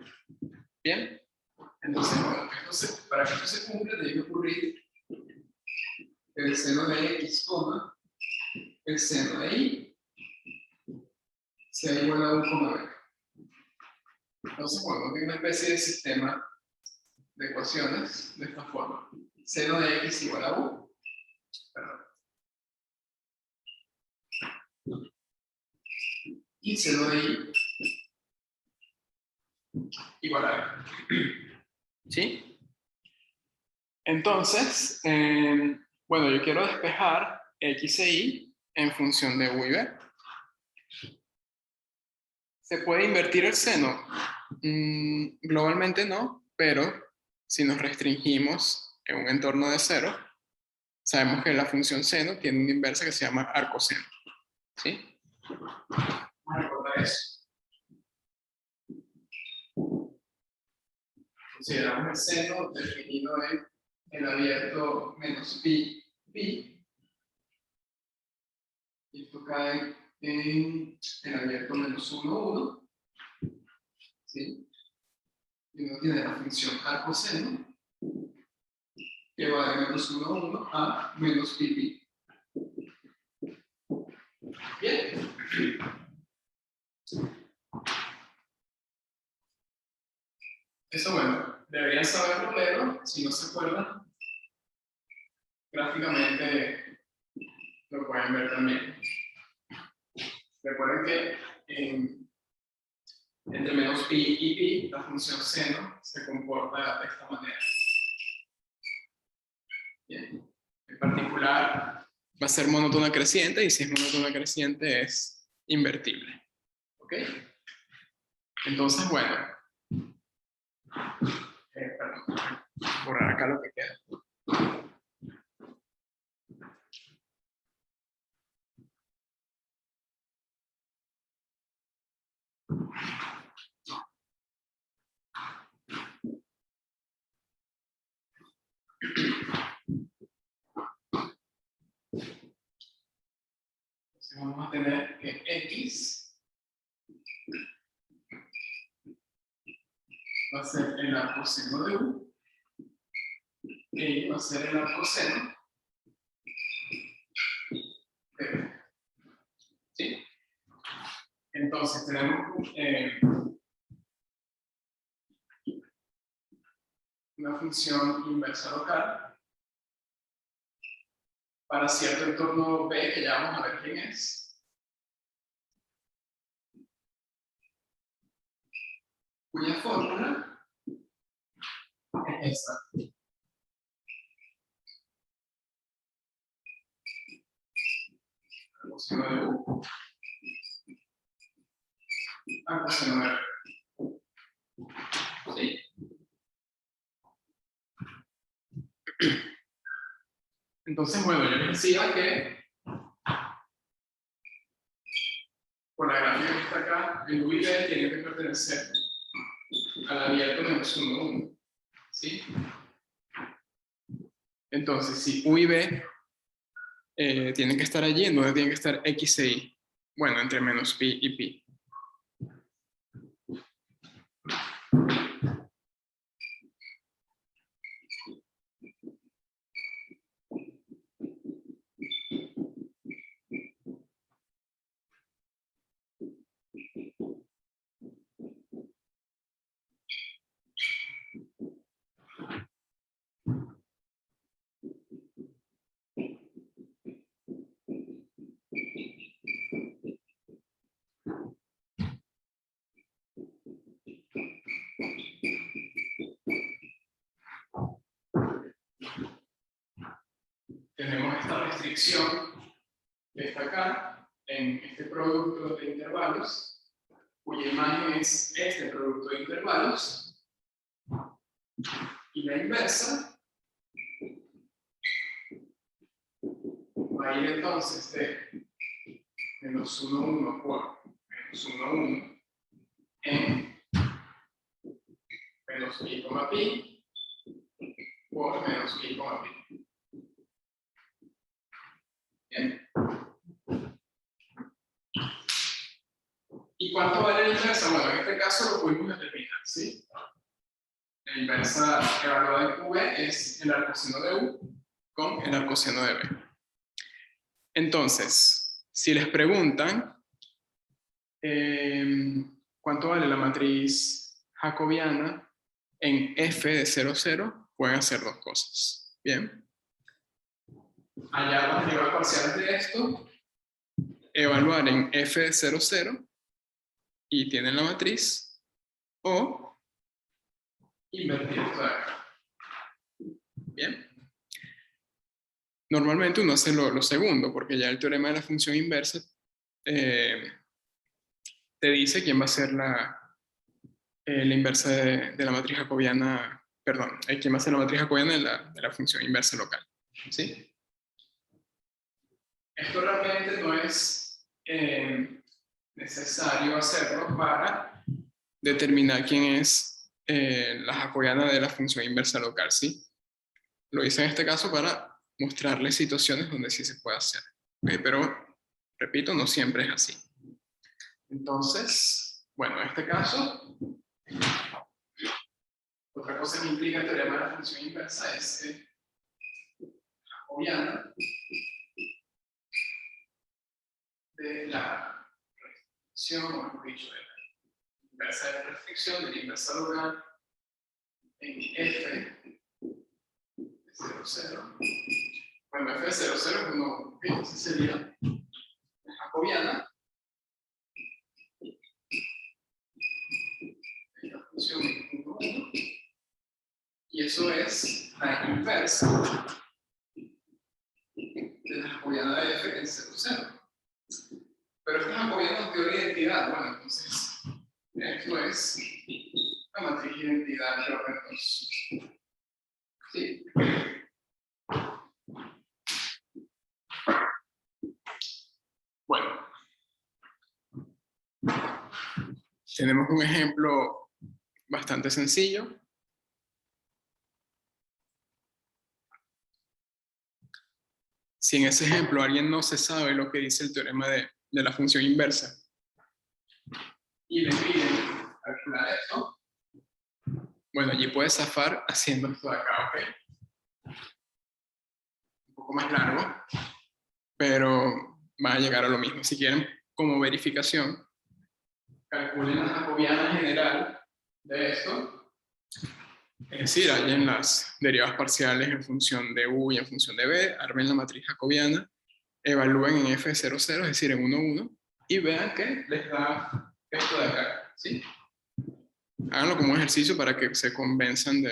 ¿Bien? Entonces, bueno, para que esto se cumpla, tiene que ocurrir el seno de x, el seno de y, sea igual a 1, b. Entonces, bueno, tengo una especie de sistema de ecuaciones de esta forma. Seno de x igual a u. Perdón. Y seno de y igual a b. ¿Sí? Entonces, bueno, yo quiero despejar x e y en función de u y b. ¿Se puede invertir el seno? Globalmente no, pero si nos restringimos en un entorno de 0, sabemos que la función seno tiene una inversa que se llama arcoseno. ¿Sí? Vamos a recordar eso. Consideramos el seno definido en el abierto menos pi, pi. Y esto cae en el abierto menos 1, 1. ¿Sí? Y uno tiene la función arcoseno que va de menos 1, 1 a menos pi, pi. Bien. Eso, bueno, deberían saberlo, pero si no se acuerdan, gráficamente lo pueden ver también. Recuerden que entre menos pi y pi, la función seno se comporta de esta manera. Bien. En particular, va a ser monótona creciente, y si es monótona creciente es invertible. ¿Ok? Entonces, bueno. Perdón. Borrar acá lo que queda. Entonces vamos a tener que x va a ser el arcoseno de u, y va a ser el arcoseno de b. ¿Sí? Entonces tenemos una función inversa local para cierto entorno B, que ya vamos a ver quién es, cuya fórmula es esta. La coseno de U. La coseno de B. ¿Sí? Entonces, bueno, yo les decía que por la gráfica que está acá, el U y B tiene que pertenecer al abierto menos 1, 1. ¿Sí? Entonces, si U y B tienen que estar allí, ¿en dónde tienen que estar X e Y? Bueno, entre menos pi y pi. Tenemos esta restricción que está acá en este producto de intervalos, cuya imagen es este producto de intervalos, y la inversa va a ir entonces de menos 1, 1 por menos 1, 1 en menos pi, pi por menos pi, pi. Bien. ¿Y cuánto vale la inversa? Bueno, en este caso lo pudimos determinar, ¿sí? La inversa evaluada en V es el arcoseno de U con el arcoseno de B. Entonces, si les preguntan cuánto vale la matriz jacobiana en f de 0, 0, pueden hacer dos cosas. Bien. Allá las derivas parciales de esto, evaluar en f de 0, 0 y tienen la matriz, o invertir esto de acá. Bien. Normalmente uno hace lo segundo, porque ya el teorema de la función inversa te dice quién va a ser la inversa de la matriz jacobiana, perdón, quién va a ser la matriz jacobiana de la función inversa local. ¿Sí? Esto realmente no es necesario hacerlo para determinar quién es la jacobiana de la función inversa local, ¿sí? Lo hice en este caso para mostrarles situaciones donde sí se puede hacer. ¿Okay? Pero, repito, no siempre es así. Entonces, bueno, en este caso, otra cosa que implica el teorema de la función inversa es que la jacobiana de la restricción, o mejor dicho, de la inversa de la restricción, de la inversa local, en f de 0, 0. Bueno, f de 0, 0 es 1, entonces sería la jacobiana de la función 1, 1, y eso es la inversa de la jacobiana de f en 0, 0. Pero esta jacobiana no teoría de identidad. Bueno, entonces, esto es la matriz de identidad de orden 2. ¿Sí? Bueno, tenemos un ejemplo bastante sencillo. Si en ese ejemplo alguien no se sabe lo que dice el teorema de la función inversa y le piden calcular esto, bueno, allí puede zafar haciendo esto de acá, ¿ok? Un poco más largo, pero va a llegar a lo mismo. Si quieren, como verificación, calculen la jacobiana general de esto. Es decir, hallen las derivadas parciales en función de U y en función de B, armen la matriz jacobiana, evalúen en f de 0, 0, es decir, en 1, 1, y vean que les da esto de acá, ¿sí? Háganlo como ejercicio para que se convenzan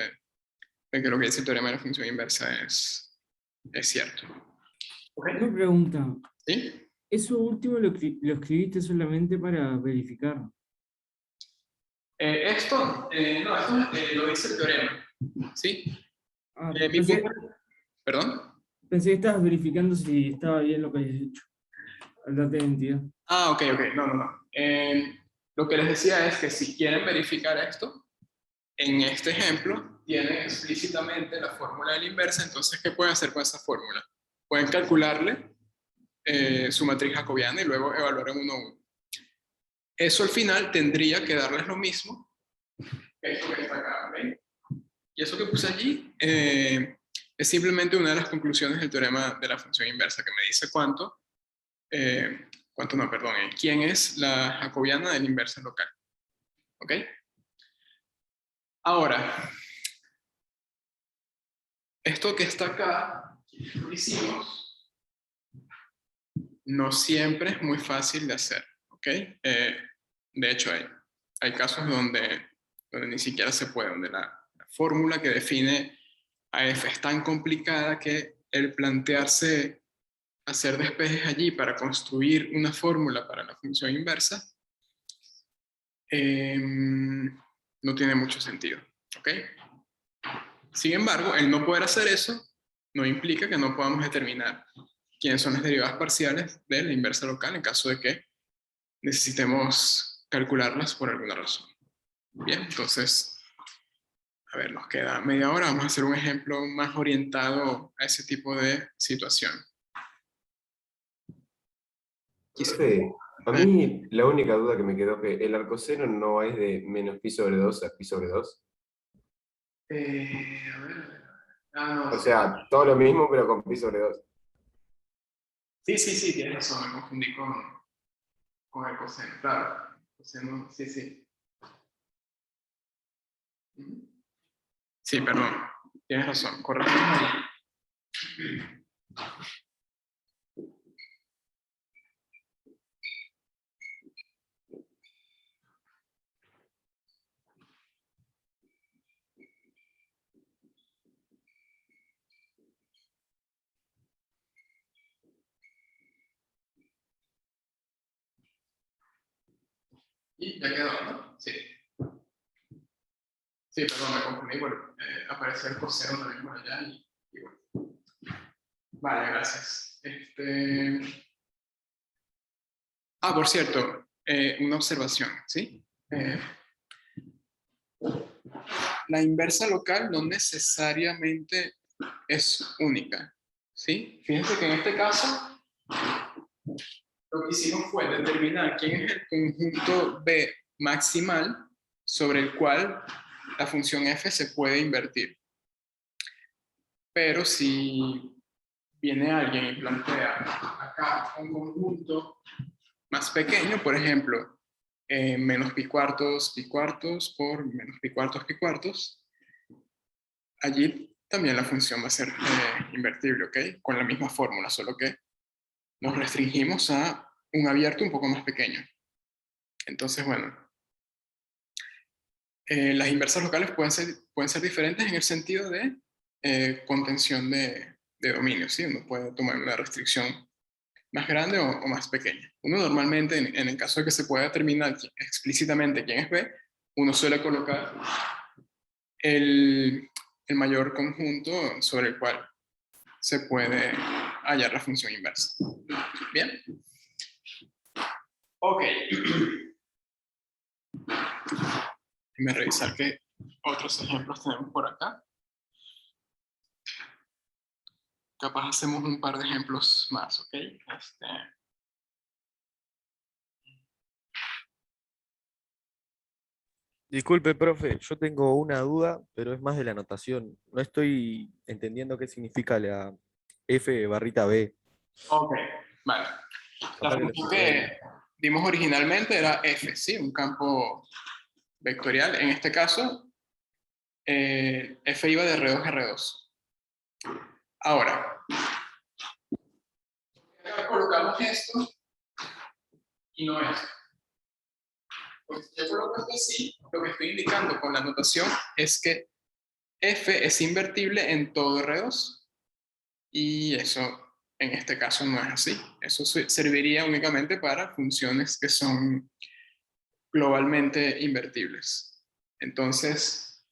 de que lo que dice el teorema de la función inversa es cierto. ¿Okay? Una pregunta. ¿Sí? Eso último lo escribiste solamente para verificar. Esto lo dice el teorema. ¿Sí? Ah, Mi punto- ¿Perdón? pensé que estabas verificando si estaba bien lo que habías hecho. Al darte identidad. Ah, ok. No. Lo que les decía es que si quieren verificar esto, en este ejemplo tienen explícitamente la fórmula de la inversa, entonces, ¿qué pueden hacer con esa fórmula? Pueden calcularle su matriz jacobiana y luego evaluar en 1 a 1. Eso al final tendría que darles lo mismo que esto que está acá, ¿ven? Y eso que puse allí es simplemente una de las conclusiones del teorema de la función inversa, que me dice quién es la jacobiana de la inversa local. ¿Ok? Ahora, esto que está acá, lo hicimos, no siempre es muy fácil de hacer. ¿Ok? De hecho, hay casos donde ni siquiera se puede, donde la fórmula que define a f es tan complicada que el plantearse hacer despejes allí para construir una fórmula para la función inversa no tiene mucho sentido. ¿Ok? Sin embargo, el no poder hacer eso no implica que no podamos determinar quiénes son las derivadas parciales de la inversa local en caso de que necesitemos calcularlas por alguna razón. Bien, entonces, a ver, nos queda media hora. Vamos a hacer un ejemplo más orientado a ese tipo de situación. Profe, a mí la única duda que me quedó es que el arcoseno no es de menos pi sobre 2 a pi sobre 2. A ver. Ah, no. O sea, todo lo mismo pero con pi sobre 2. Sí, tienes razón, me confundí con el coseno, claro. Coseno, sí. Sí, perdón, tienes razón, correcto. Y ya quedó, ¿no? Sí. Sí, perdón, me confundí, bueno, apareció el coseno también por allá y bueno. Vale, gracias. Por cierto, una observación, ¿sí? La inversa local no necesariamente es única, ¿sí? Fíjense que en este caso lo que hicimos fue determinar quién es el conjunto B maximal sobre el cual la función f se puede invertir. Pero si viene alguien y plantea acá un conjunto más pequeño, por ejemplo, menos pi cuartos por menos pi cuartos, allí también la función va a ser invertible, ¿ok? Con la misma fórmula, solo que nos restringimos a un abierto un poco más pequeño. Entonces, bueno, las inversas locales pueden ser diferentes en el sentido de contención de dominio, ¿sí? Uno puede tomar una restricción más grande o más pequeña. Uno normalmente, en el caso de que se pueda determinar explícitamente quién es B, uno suele colocar el mayor conjunto sobre el cual se puede hallar la función inversa. ¿Bien? Ok. Déjame revisar qué otros ejemplos tenemos por acá. Capaz hacemos un par de ejemplos más, ¿ok? Disculpe, profe, yo tengo una duda, pero es más de la notación. No estoy entendiendo qué significa la F barrita B. Ok, vale. La Capaz que lo función expliqué bien. que vimos originalmente era F, ¿sí? Un campo vectorial. En este caso, F iba de R2 a R2. Ahora, acá colocamos esto y no esto. Pues si yo coloco esto así, lo que estoy indicando con la notación es que F es invertible en todo R2, y eso en este caso no es así. Eso serviría únicamente para funciones que son globalmente invertibles. Entonces,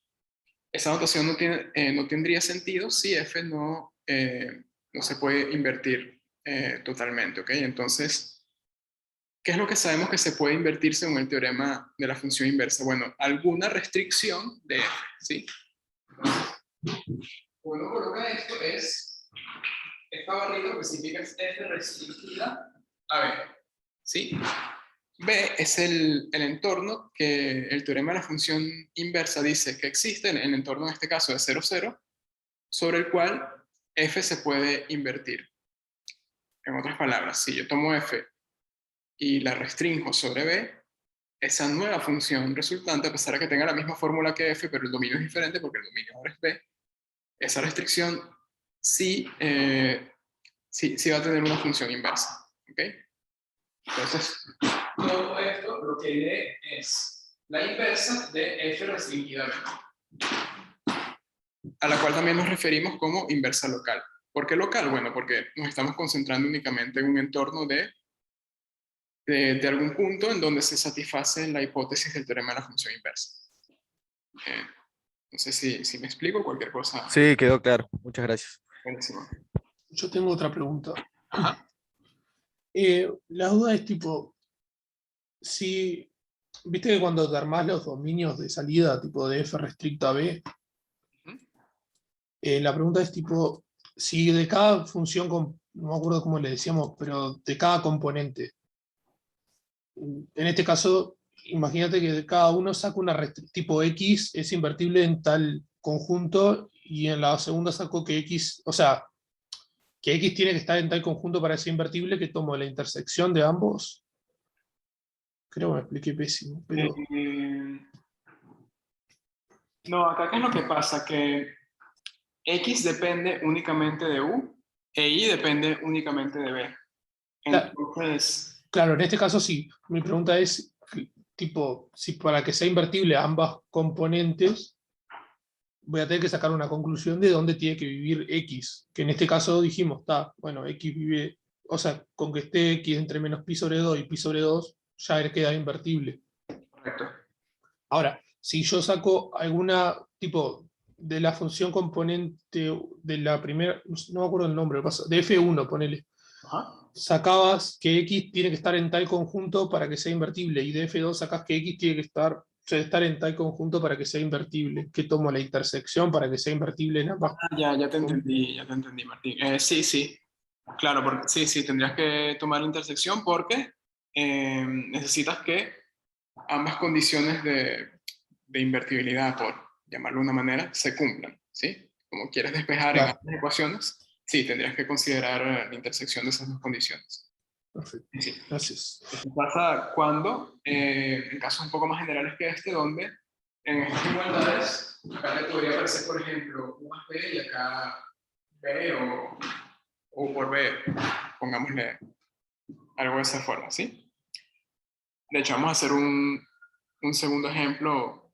esa notación no tendría sentido si F no se puede invertir totalmente, ¿ok? Entonces, ¿qué es lo que sabemos que se puede invertir según el teorema de la función inversa? Bueno, alguna restricción de F, ¿sí? Uno coloca esto es, esta barrita lo que significa es F restringida a B, ¿sí? B es el entorno que el teorema de la función inversa dice que existe, en el entorno en este caso de 0, 0, sobre el cual F se puede invertir. En otras palabras, si yo tomo F y la restringo sobre B, esa nueva función resultante, a pesar de que tenga la misma fórmula que F, pero el dominio es diferente porque el dominio ahora es B, esa restricción sí, sí va a tener una función inversa. ¿Ok? Entonces, todo esto lo que diré es la inversa de F restringida B, a la cual también nos referimos como inversa local. ¿Por qué local? Bueno, porque nos estamos concentrando únicamente en un entorno de algún punto en donde se satisface la hipótesis del teorema de la función inversa. No sé si me explico, cualquier cosa. Sí, quedó claro. Muchas gracias. Buenísimo. Yo tengo otra pregunta. Ajá. La duda es tipo, si, viste que cuando te armás los dominios de salida, tipo de F restricto a B, Ujú. la pregunta es tipo, si de cada función, no me acuerdo cómo le decíamos, pero de cada componente, en este caso, imagínate que de cada uno saca una tipo X es invertible en tal conjunto, y en la segunda saco que X, o sea, que X tiene que estar en tal conjunto para ser invertible, que tomo la intersección de ambos. Creo que me expliqué pésimo, pero... No, acá ¿qué es lo que pasa? Que X depende únicamente de U e Y depende únicamente de B. Entonces, Claro, en este caso sí. Mi pregunta es, tipo, si para que sea invertible ambas componentes, voy a tener que sacar una conclusión de dónde tiene que vivir X, que en este caso dijimos, está, bueno, X vive, o sea, con que esté X entre menos pi sobre 2 y pi sobre 2, ya queda invertible. correcto. Ahora, si yo saco alguna, tipo, de la función componente de la primera, no me acuerdo el nombre, de F1, ponele, Ajá. sacabas que X tiene que estar en tal conjunto para que sea invertible, y de F2 sacas que X tiene que estar en tal conjunto para que sea invertible, que tomo la intersección para que sea invertible en ambas. Ya te entendí, Martín. Sí, sí, claro, porque sí, tendrías que tomar la intersección porque necesitas que ambas condiciones de invertibilidad, por llamarlo de una manera, se cumplan, ¿sí? Como quieres despejar en Claro, ambas ecuaciones, sí, tendrías que considerar la intersección de esas dos condiciones. perfecto. Sí. Gracias. Esto pasa cuando, en casos un poco más generales que este, donde en estas igualdades, acá te podría aparecer, por ejemplo, U más B y acá B o U por B, pongámosle algo de esa forma, ¿sí? De hecho, vamos a hacer un segundo ejemplo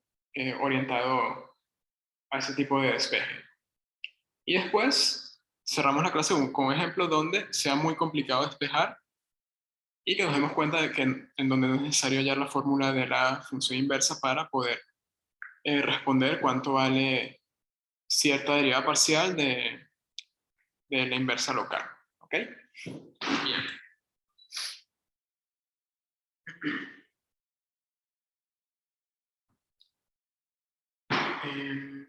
orientado a ese tipo de despeje. Y después cerramos la clase con un ejemplo donde sea muy complicado despejar y que nos demos cuenta de que en donde no es necesario hallar la fórmula de la función inversa para poder responder cuánto vale cierta derivada parcial de la inversa local. ¿Ok? Bien. Eh,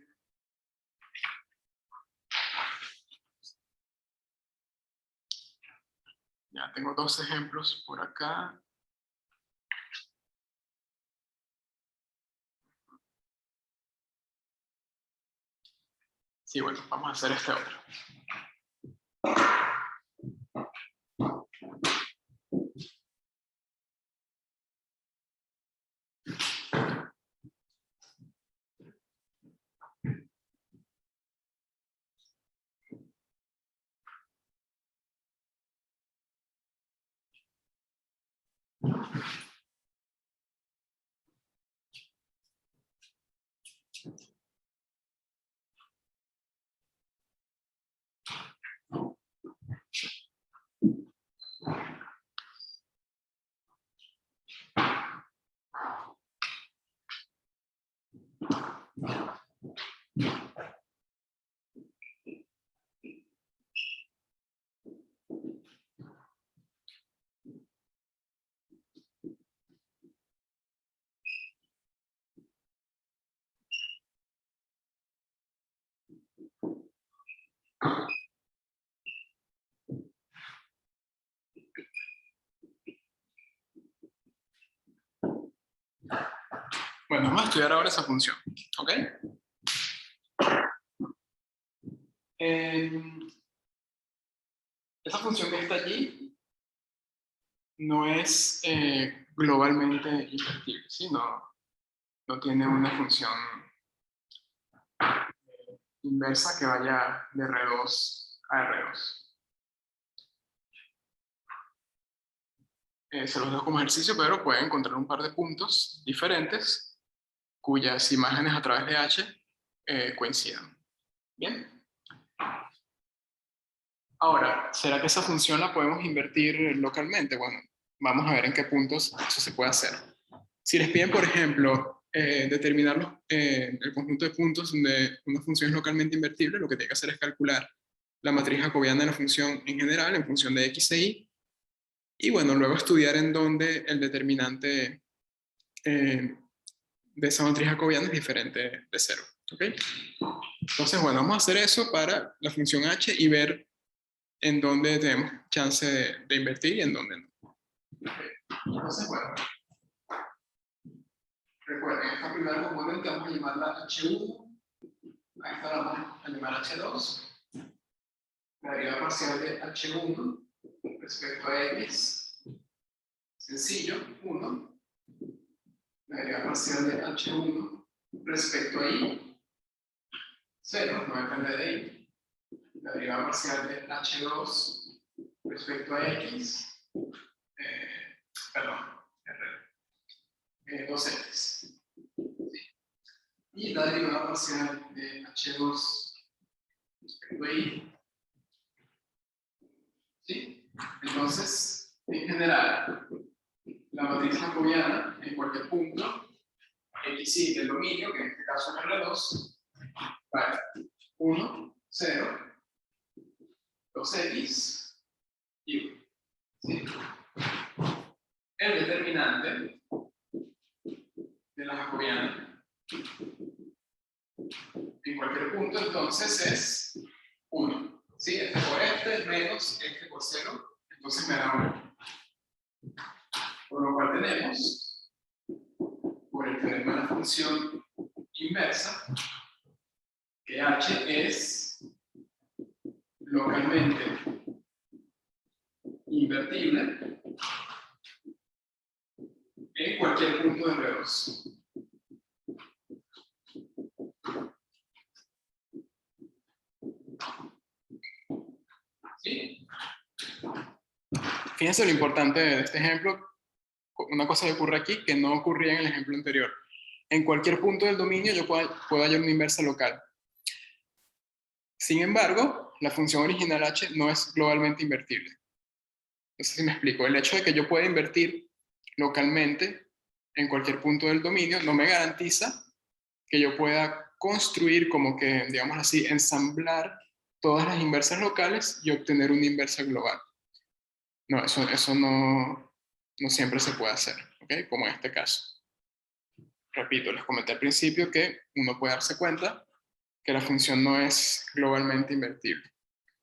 ya tengo dos ejemplos por acá. Sí, bueno, vamos a hacer este otro. Bueno, vamos a estudiar ahora esa función, ¿ok? Esa función que está allí no es globalmente invertible, ¿sí? No tiene una función inversa que vaya de R2 a R2. Se los dejo como ejercicio, pero pueden encontrar un par de puntos diferentes cuyas imágenes a través de H coincidan. Bien. Ahora, ¿será que esa función la podemos invertir localmente? Bueno, vamos a ver en qué puntos eso se puede hacer. Si les piden, por ejemplo, determinar el conjunto de puntos donde una función es localmente invertible, lo que tiene que hacer es calcular la matriz jacobiana de la función en general, en función de x e y, y bueno, luego estudiar en dónde el determinante de esa matriz jacobiana es diferente de 0. ¿Ok? Entonces, bueno, vamos a hacer eso para la función h y ver en dónde tenemos chance de invertir y en dónde no. Okay. Entonces, bueno, recuerden, esta primera componente vamos a llamarla h1, a esta la vamos a llamar h2, la derivada parcial de h1 respecto a x, sencillo, 1, la derivada parcial de h1 respecto a y, 0, no depende de y, la derivada parcial de h2 respecto a x, perdón, 2x. Y la derivada parcial de h2 respecto a y. ¿Sí? Entonces, en general, la matriz jacobiana en cualquier punto, x y del dominio, que en este caso es R2, vale 1, 0, 2x y 1. ¿Sí? El determinante de la jacobiana en cualquier punto entonces es 1. ¿Sí? Este por este menos este por 0, entonces me da 1. Por lo cual tenemos, por el teorema de la función inversa, que h es localmente invertible en cualquier punto de R2. ¿Sí? Fíjense lo importante de este ejemplo. Una cosa que ocurre aquí que no ocurría en el ejemplo anterior. En cualquier punto del dominio yo puedo hallar una inversa local. Sin embargo, la función original h no es globalmente invertible. No sé si me explico. El hecho de que yo pueda invertir localmente en cualquier punto del dominio no me garantiza que yo pueda construir, como que, digamos así, ensamblar todas las inversas locales y obtener una inversa global. No, eso no siempre se puede hacer, ¿ok? Como en este caso. Repito, les comenté al principio que uno puede darse cuenta que la función no es globalmente invertible.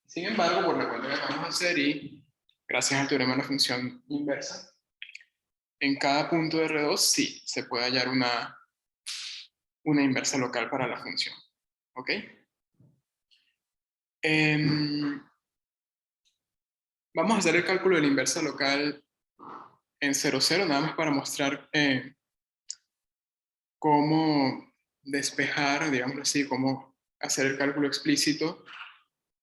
Sin embargo, por la cuenta que acabamos de hacer y gracias al teorema de la función inversa, en cada punto de R2 sí se puede hallar una inversa local para la función. ¿Ok? Vamos a hacer el cálculo de la inversa local en 0, 0, nada más para mostrar cómo despejar, digamos así, cómo hacer el cálculo explícito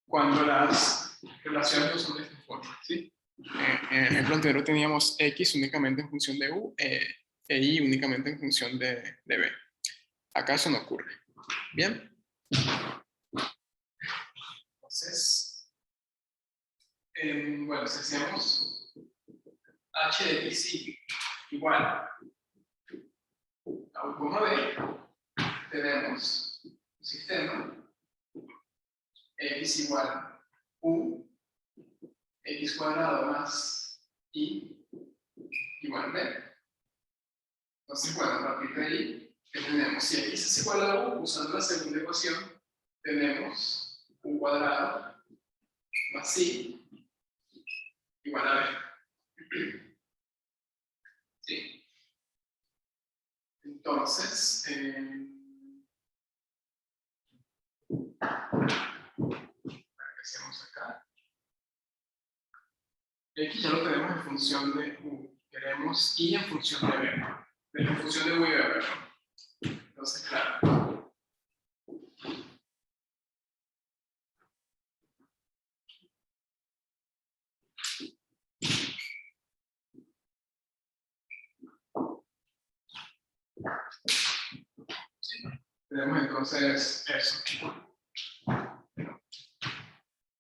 cuando las relaciones no son de esta forma, ¿sí? En el ejemplo anterior teníamos x únicamente en función de u e y únicamente en función de b. Acá eso no ocurre. ¿Bien? Entonces, bueno, si hacemos h de x igual a u, b, tenemos un sistema x igual u, x cuadrado más y igual b. Entonces, bueno, a partir de ahí, ¿qué tenemos? Si x es igual a u, usando la segunda ecuación, tenemos u cuadrado más i igual a b. ¿Sí? Entonces, ¿qué hacemos acá? X ya lo tenemos en función de U. Queremos Y en función de B. En función de U y B, perdón. Entonces, claro. ¿Sí? Tenemos entonces eso.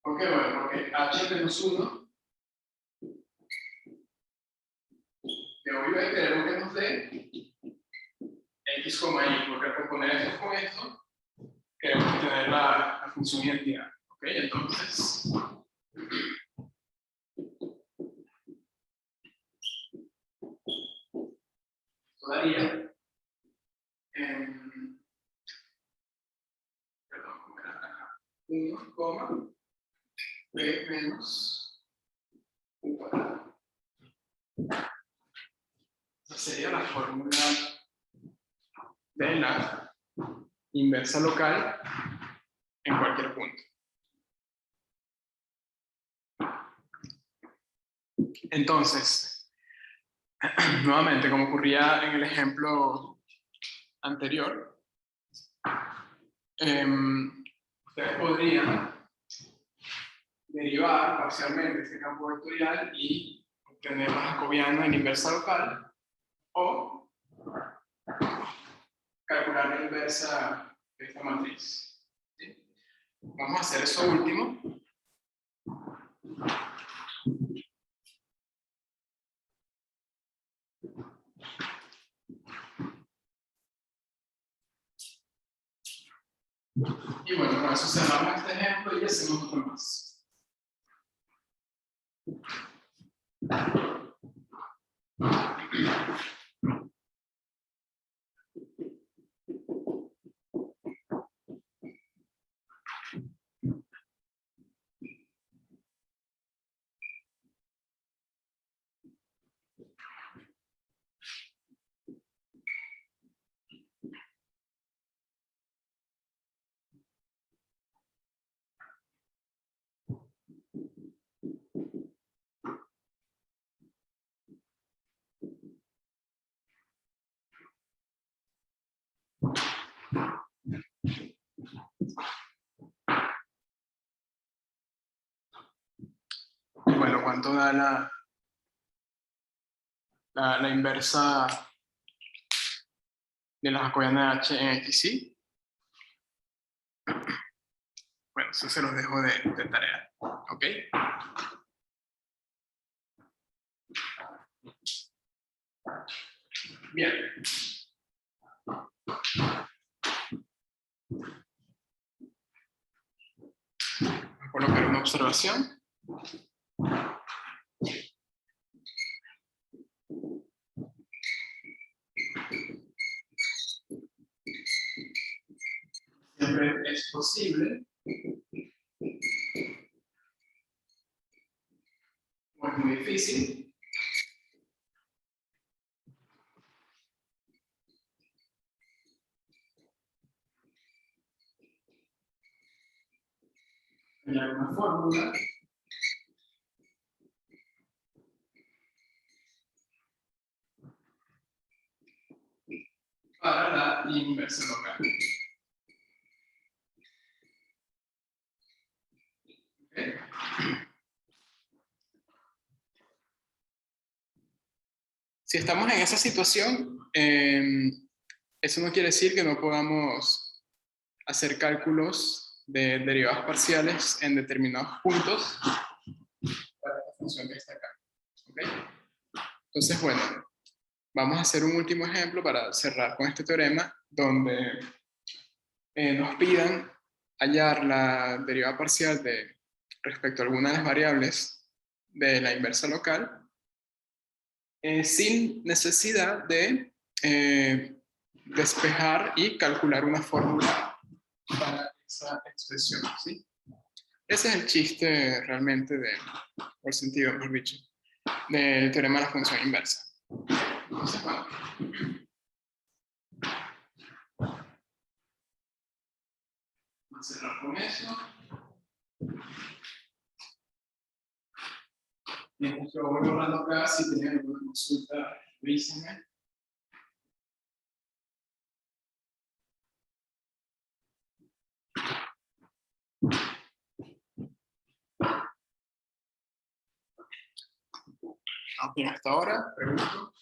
Ok, bueno, porque H menos 1 de hoy y B queremos que nos dé X, Y, porque al componer esto con esto, queremos tener la función identidad. Ok, entonces. Esto daría. Perdón, ¿cómo era acá? 1, B menos U cuadrado. Esa sería la fórmula de la inversa local en cualquier punto. Entonces, nuevamente, como ocurría en el ejemplo anterior, ustedes podrían derivar parcialmente este campo vectorial y obtener la jacobiana en inversa local, o calcular la inversa de esta matriz. ¿Sí? Vamos a hacer eso último. Y bueno, con eso cerramos este ejemplo y hacemos otro más. Y bueno, ¿cuánto da la inversa de la jacobiana de H en XY? Bueno, eso se los dejo de tarea. ¿Ok? Bien. Voy a colocar una observación. Siempre es posible, o es muy difícil, tener una fórmula para la inversa local. ¿Okay? Si estamos en esa situación, eso no quiere decir que no podamos hacer cálculos de derivadas parciales en determinados puntos para esta función que está acá. ¿Okay? Entonces, bueno, vamos a hacer un último ejemplo para cerrar con este teorema, donde nos pidan hallar la derivada parcial respecto a alguna de las variables de la inversa local, sin necesidad de despejar y calcular una fórmula para esa expresión. ¿Sí? Ese es el chiste realmente, o el sentido, mejor dicho, del teorema de la función inversa. Entonces, bueno, Vamos a cerrar con eso. Mientras lo voy borrando acá, si tienen alguna consulta, avísenme. Bien, hasta ahora, pregunto.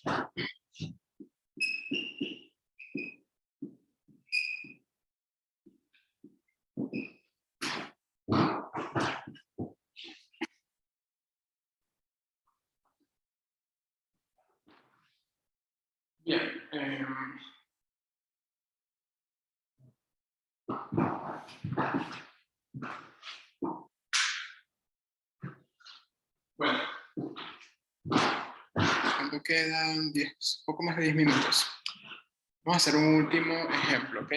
Bien. Bueno. ¿Cuánto quedan? 10, poco más de 10 minutos. Vamos a hacer un último ejemplo, ¿ok?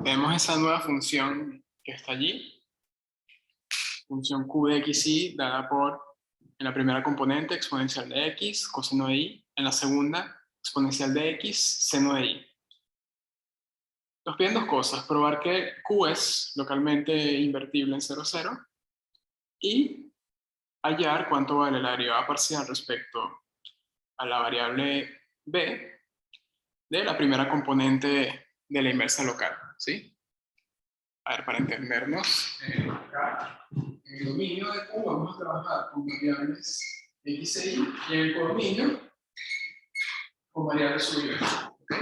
Tenemos esa nueva función que está allí. Función q de x y dada por, en la primera componente, exponencial de x, coseno de y. En la segunda, exponencial de x, seno de y. Nos piden dos cosas. Probar que q es localmente invertible en 0, 0. Y hallar cuánto vale la derivada parcial respecto a la variable b de la primera componente de la inversa local, ¿sí? A ver, para entendernos, acá, en el dominio de Q vamos a trabajar con variables x e y, y en el codominio con variables u y b. ¿Okay?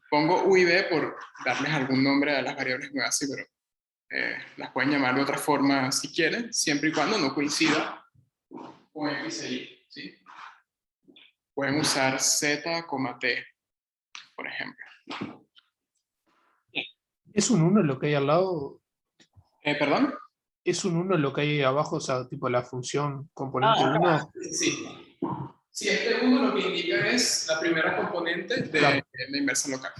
Pongo u y b por darles algún nombre a las variables nuevas, sí, pero las pueden llamar de otra forma si quieren, siempre y cuando no coincida con x e y, ¿sí? Pueden usar z, t, por ejemplo. ¿Es un 1 lo que hay al lado? ¿Perdón? ¿Es un 1 lo que hay abajo? O sea, tipo la función componente 1. Sí. Sí, este 1 lo que indica es la primera componente de Claro. la inversa local.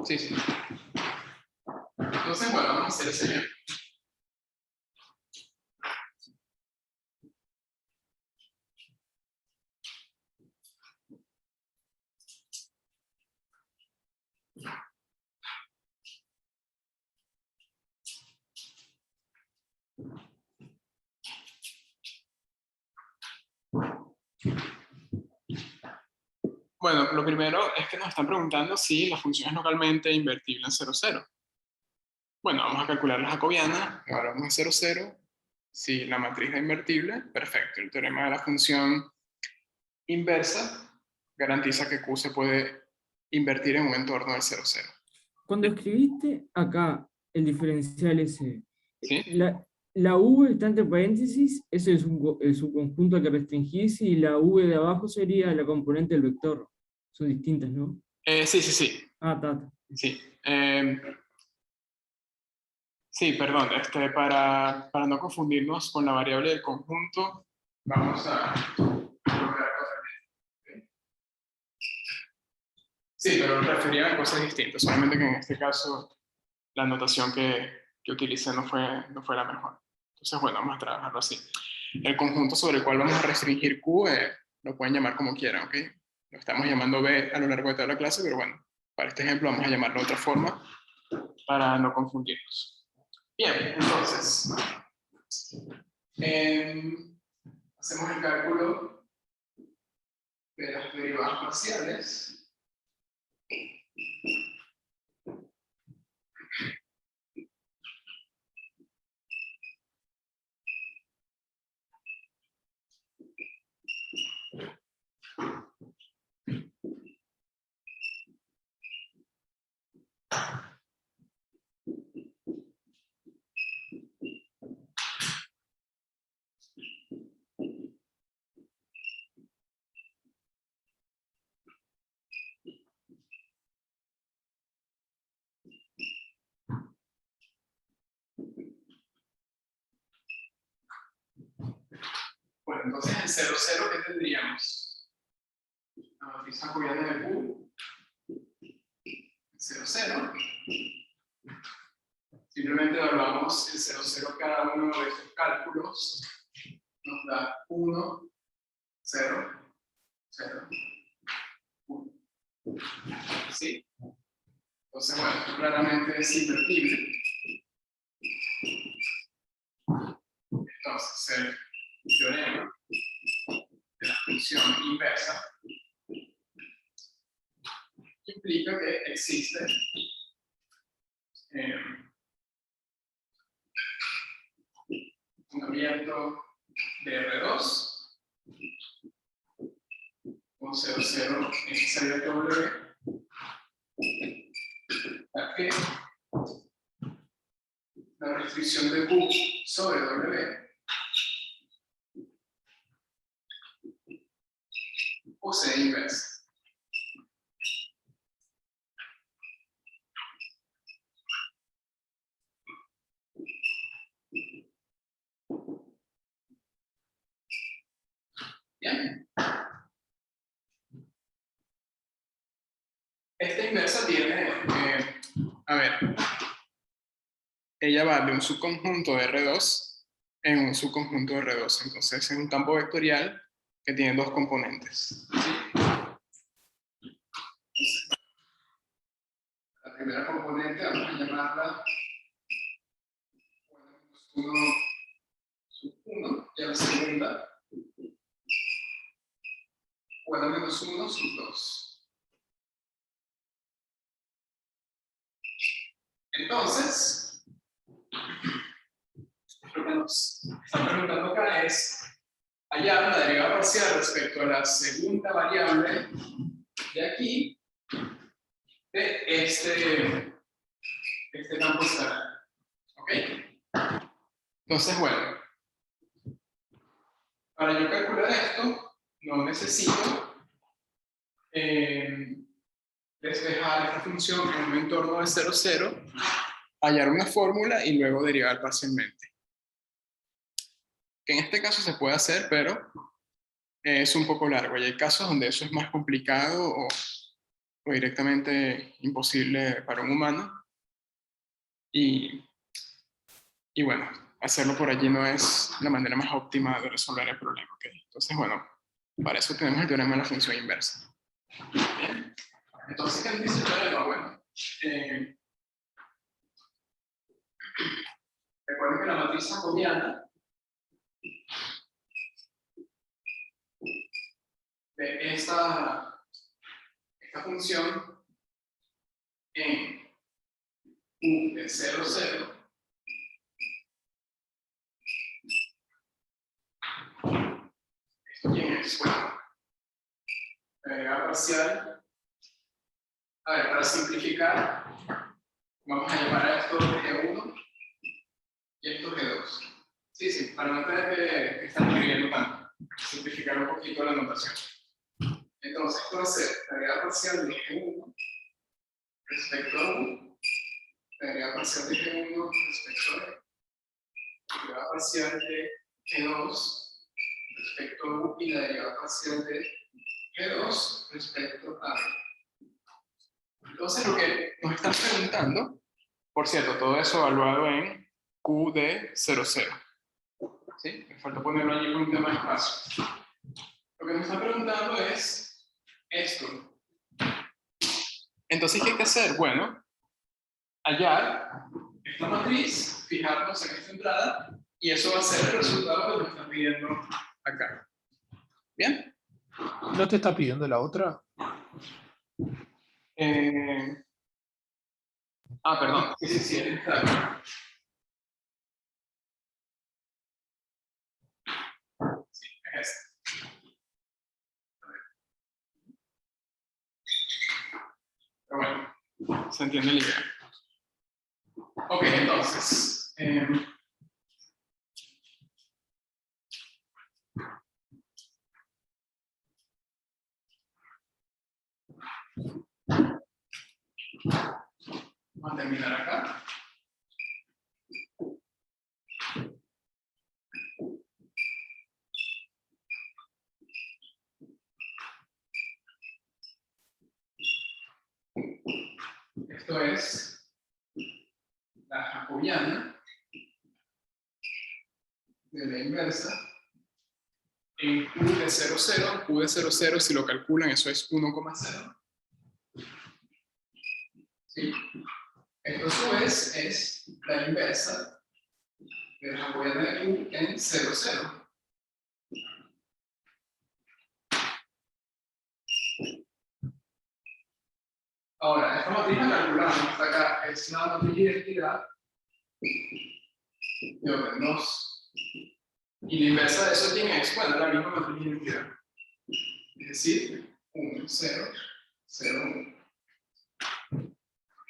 Sí, sí. Entonces, bueno, vamos a hacer ese ejemplo. Bueno, lo primero es que nos están preguntando si la función es localmente invertible en 0, 0. Bueno, vamos a calcular la jacobiana, ahora vamos a 0, 0. Si la matriz es invertible, perfecto. El teorema de la función inversa garantiza que Q se puede invertir en un entorno del 0, 0. Cuando escribiste acá el diferencial ese, ¿Sí? la V está entre paréntesis, ese es el subconjunto al que restringís, y la V de abajo sería la componente del vector. Son distintas, ¿no? Sí, sí, sí. Ah, está. Sí. Sí, perdón. Para no confundirnos con la variable del conjunto, vamos a... Sí, pero refería a cosas distintas, solamente que en este caso la notación que que utilicé no fue la mejor. Entonces, bueno, vamos a trabajarlo así. El conjunto sobre el cual vamos a restringir Q, lo pueden llamar como quieran, ¿ok? Lo estamos llamando B a lo largo de toda la clase, pero bueno, para este ejemplo vamos a llamarlo de otra forma para no confundirnos. Bien, entonces, hacemos el cálculo de las derivadas parciales. Bueno, entonces en 0, 0, ¿qué tendríamos? La matriz jacobiana de Q. 0, 0. Simplemente evaluamos el 0, 0 cada uno de estos cálculos. Nos da 1, 0, 0, 1. ¿Sí? Entonces, bueno, esto claramente es invertible. Entonces, el teorema de la función inversa implica que existe un abierto de R2 con 0, 0 en ese abierto W, ya que la restricción de Q sobre W posee inversa. Bien. Esta inversa tiene, a ver, ella va de un subconjunto de R2 en un subconjunto de R2. Entonces es un campo vectorial que tiene dos componentes. ¿Sí? Entonces, la primera componente vamos a llamarla 1 sub 1, y a la segunda 1 sub 2. Entonces, lo que nos están preguntando acá es hallar la derivada parcial respecto a la segunda variable de aquí, de este campo escalar. ¿Ok? Entonces, bueno, para yo calcular esto, no necesito despejar esta función en un entorno de 0, 0, hallar una fórmula y luego derivar parcialmente. Que en este caso se puede hacer, pero es un poco largo y hay casos donde eso es más complicado o directamente imposible para un humano. Y bueno, hacerlo por allí no es la manera más óptima de resolver el problema. ¿Okay? Entonces, bueno, para eso tenemos el teorema de la función inversa. Bien. Entonces, ¿qué nos dice el teorema? Bueno, recuerden que la matriz jacobiana de esta función en U de 0, 0 ¿quién es? Bueno, la derivada parcial. A ver, para simplificar, vamos a llamar a esto G1 y esto G2. Sí, sí, para no tener que estar escribiendo tanto. Simplificar un poquito la notación. Entonces, esto va a ser la derivada parcial de G1 respecto a U, la derivada parcial de G1 respecto a E, la derivada parcial de G2 respecto a U y la derivada parcial de G2 respecto a E. Entonces, lo que nos están preguntando, Por cierto, todo eso evaluado en Q de 0, 0. ¿Sí? Me falta ponerlo allí por un tema de espacio. Lo que me está preguntando es esto. Entonces, ¿qué hay que hacer? Bueno, hallar esta matriz, fijarnos en esta entrada, y eso va a ser el resultado que me está pidiendo acá. ¿Bien? ¿No te está pidiendo la otra? Perdón. Sí, está acá. Sí, es esta. Pero bueno, se entiende la idea. Ok, entonces. Vamos a terminar acá. Esto es la jacobiana de la inversa en Q de 0, 0. Q de 0, 0, si lo calculan, eso es 1,0. ¿Sí? Esto a su vez es la inversa de la jacobiana de Q en 0, 0. Ahora, esta matriz la calculamos hasta acá, es una matriz de identidad de orden 2. Y la inversa de eso tiene es, bueno, la misma matriz de identidad. Es decir, 1, 0, 0, 1.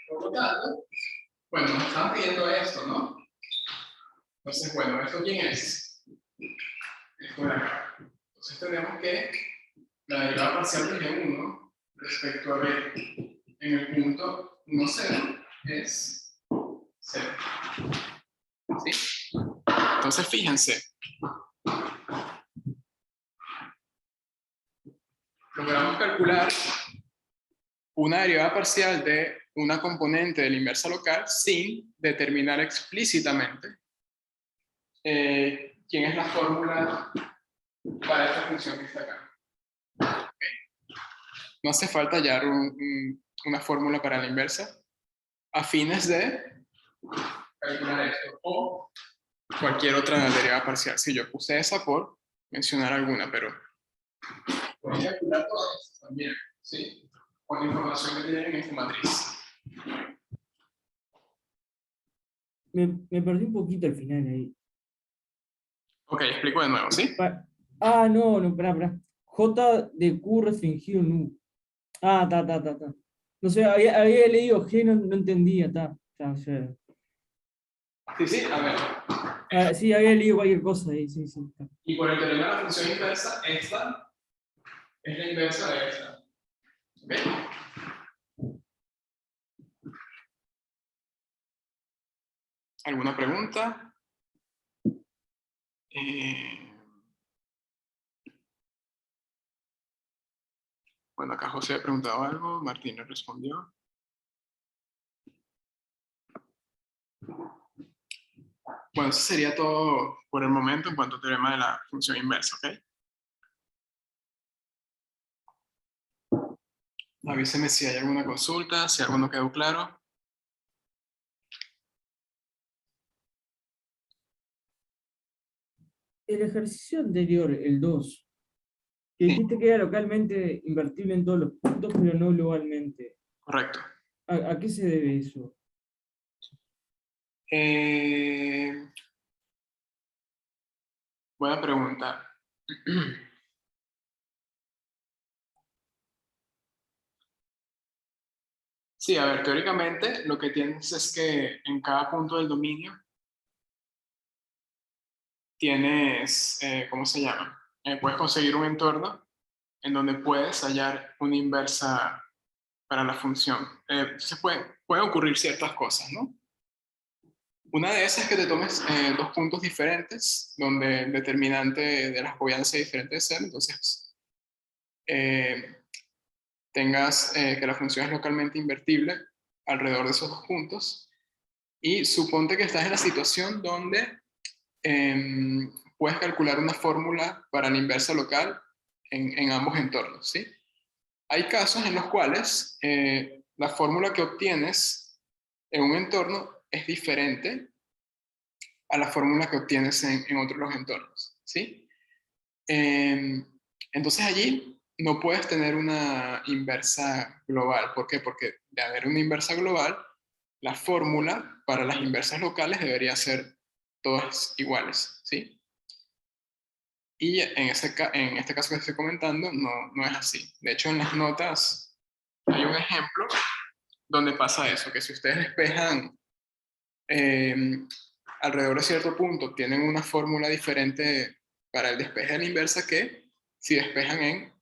Por lo tanto, bueno, nos están pidiendo esto, ¿no? Entonces, bueno, ¿esto quién es? Esto de acá. Entonces tenemos que la derivada parcial de 1 respecto a b en el punto 1, 0 es 0. ¿Sí? Entonces, fíjense. Logramos calcular una derivada parcial de una componente de la inversa local sin determinar explícitamente quién es la fórmula para esta función que está acá. ¿Okay? No hace falta hallar una fórmula para la inversa a fines de calcular esto o cualquier otra derivada parcial. Si yo puse esa por mencionar alguna, pero voy a calcular todas estas también, ¿sí? Con la información que tienen en esta matriz. Me perdí un poquito al final ahí. Ok, explico de nuevo, ¿sí? No, pará. J de Q restringido en U. Ta. No sé, había leído G, no entendía, ya. Sí, a ver. Sí, había leído cualquier cosa ahí, sí. Y por el teorema de la función inversa, esta es la inversa de esta. ¿Ok? ¿Alguna pregunta? Bueno, acá José ha preguntado algo, Martín le respondió. Bueno, eso sería todo por el momento en cuanto al teorema de la función inversa, ¿ok? Avíseme si hay alguna consulta, si algo no quedó claro. El ejercicio anterior, el 2, que Sí, dijiste que era localmente invertible en todos los puntos, pero no globalmente. correcto. ¿A qué se debe eso? Buena pregunta. Sí, a ver, teóricamente lo que tienes es que en cada punto del dominio tienes, ¿cómo se llama? Puedes conseguir un entorno en donde puedes hallar una inversa para la función. Entonces pueden ocurrir ciertas cosas, ¿no? Una de esas es que te tomes dos puntos diferentes, donde el determinante de la jacobiana sea diferente de cero, entonces tengas que la función es localmente invertible alrededor de esos dos puntos. Y suponte que estás en la situación donde puedes calcular una fórmula para la inversa local en ambos entornos, ¿sí? Hay casos en los cuales la fórmula que obtienes en un entorno es diferente a la fórmula que obtienes en otros los entornos, ¿sí? Entonces allí no puedes tener una inversa global. ¿Por qué? Porque de haber una inversa global, la fórmula para las inversas locales debería ser todas iguales, ¿sí? Y en este caso que estoy comentando, no es así. De hecho, en las notas hay un ejemplo donde pasa eso, que si ustedes despejan alrededor de cierto punto, tienen una fórmula diferente para el despeje de la inversa que si despejan en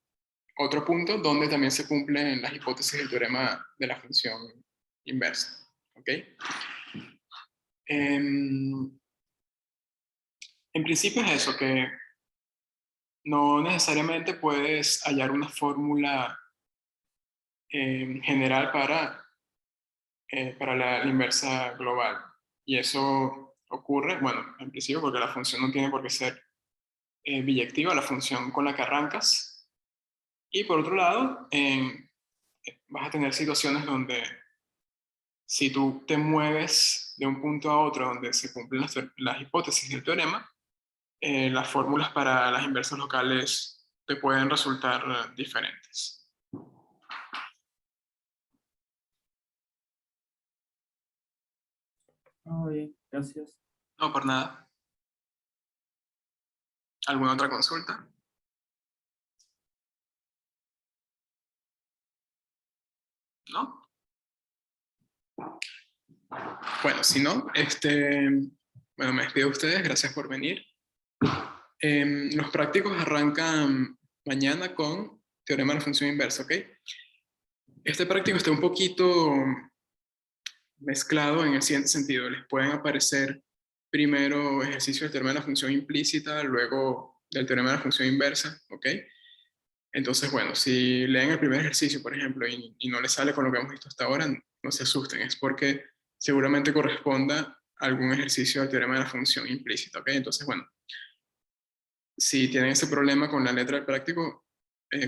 otro punto donde también se cumplen las hipótesis del teorema de la función inversa. ¿Ok? En principio es eso, que no necesariamente puedes hallar una fórmula general para la inversa global. Y eso ocurre, bueno, en principio porque la función no tiene por qué ser biyectiva, la función con la que arrancas. Y por otro lado, vas a tener situaciones donde si tú te mueves de un punto a otro donde se cumplen las hipótesis del teorema, las fórmulas para las inversas locales te pueden resultar diferentes. Bien, gracias. No, por nada. ¿Alguna otra consulta? ¿No? Bueno, si no, bueno, me despido de ustedes, gracias por venir. Los prácticos arrancan mañana con teorema de la función inversa, ¿ok? Este práctico está un poquito mezclado en el siguiente sentido. Les pueden aparecer primero ejercicios del teorema de la función implícita, luego del teorema de la función inversa, ¿ok? Entonces, bueno, si leen el primer ejercicio, por ejemplo, y no les sale con lo que hemos visto hasta ahora, no se asusten, es porque seguramente corresponda a algún ejercicio del teorema de la función implícita, ¿ok? Entonces, bueno, si tienen ese problema con la letra del práctico,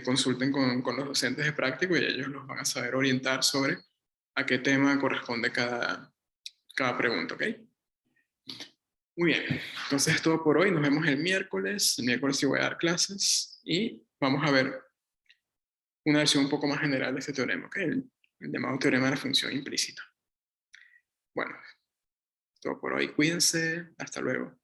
consulten con los docentes de práctico y ellos los van a saber orientar sobre a qué tema corresponde cada pregunta, ¿ok? Muy bien, entonces es todo por hoy, nos vemos el miércoles sí voy a dar clases y vamos a ver una versión un poco más general de este teorema, ¿ok? El llamado teorema de la función implícita. Bueno, todo por hoy, cuídense, hasta luego.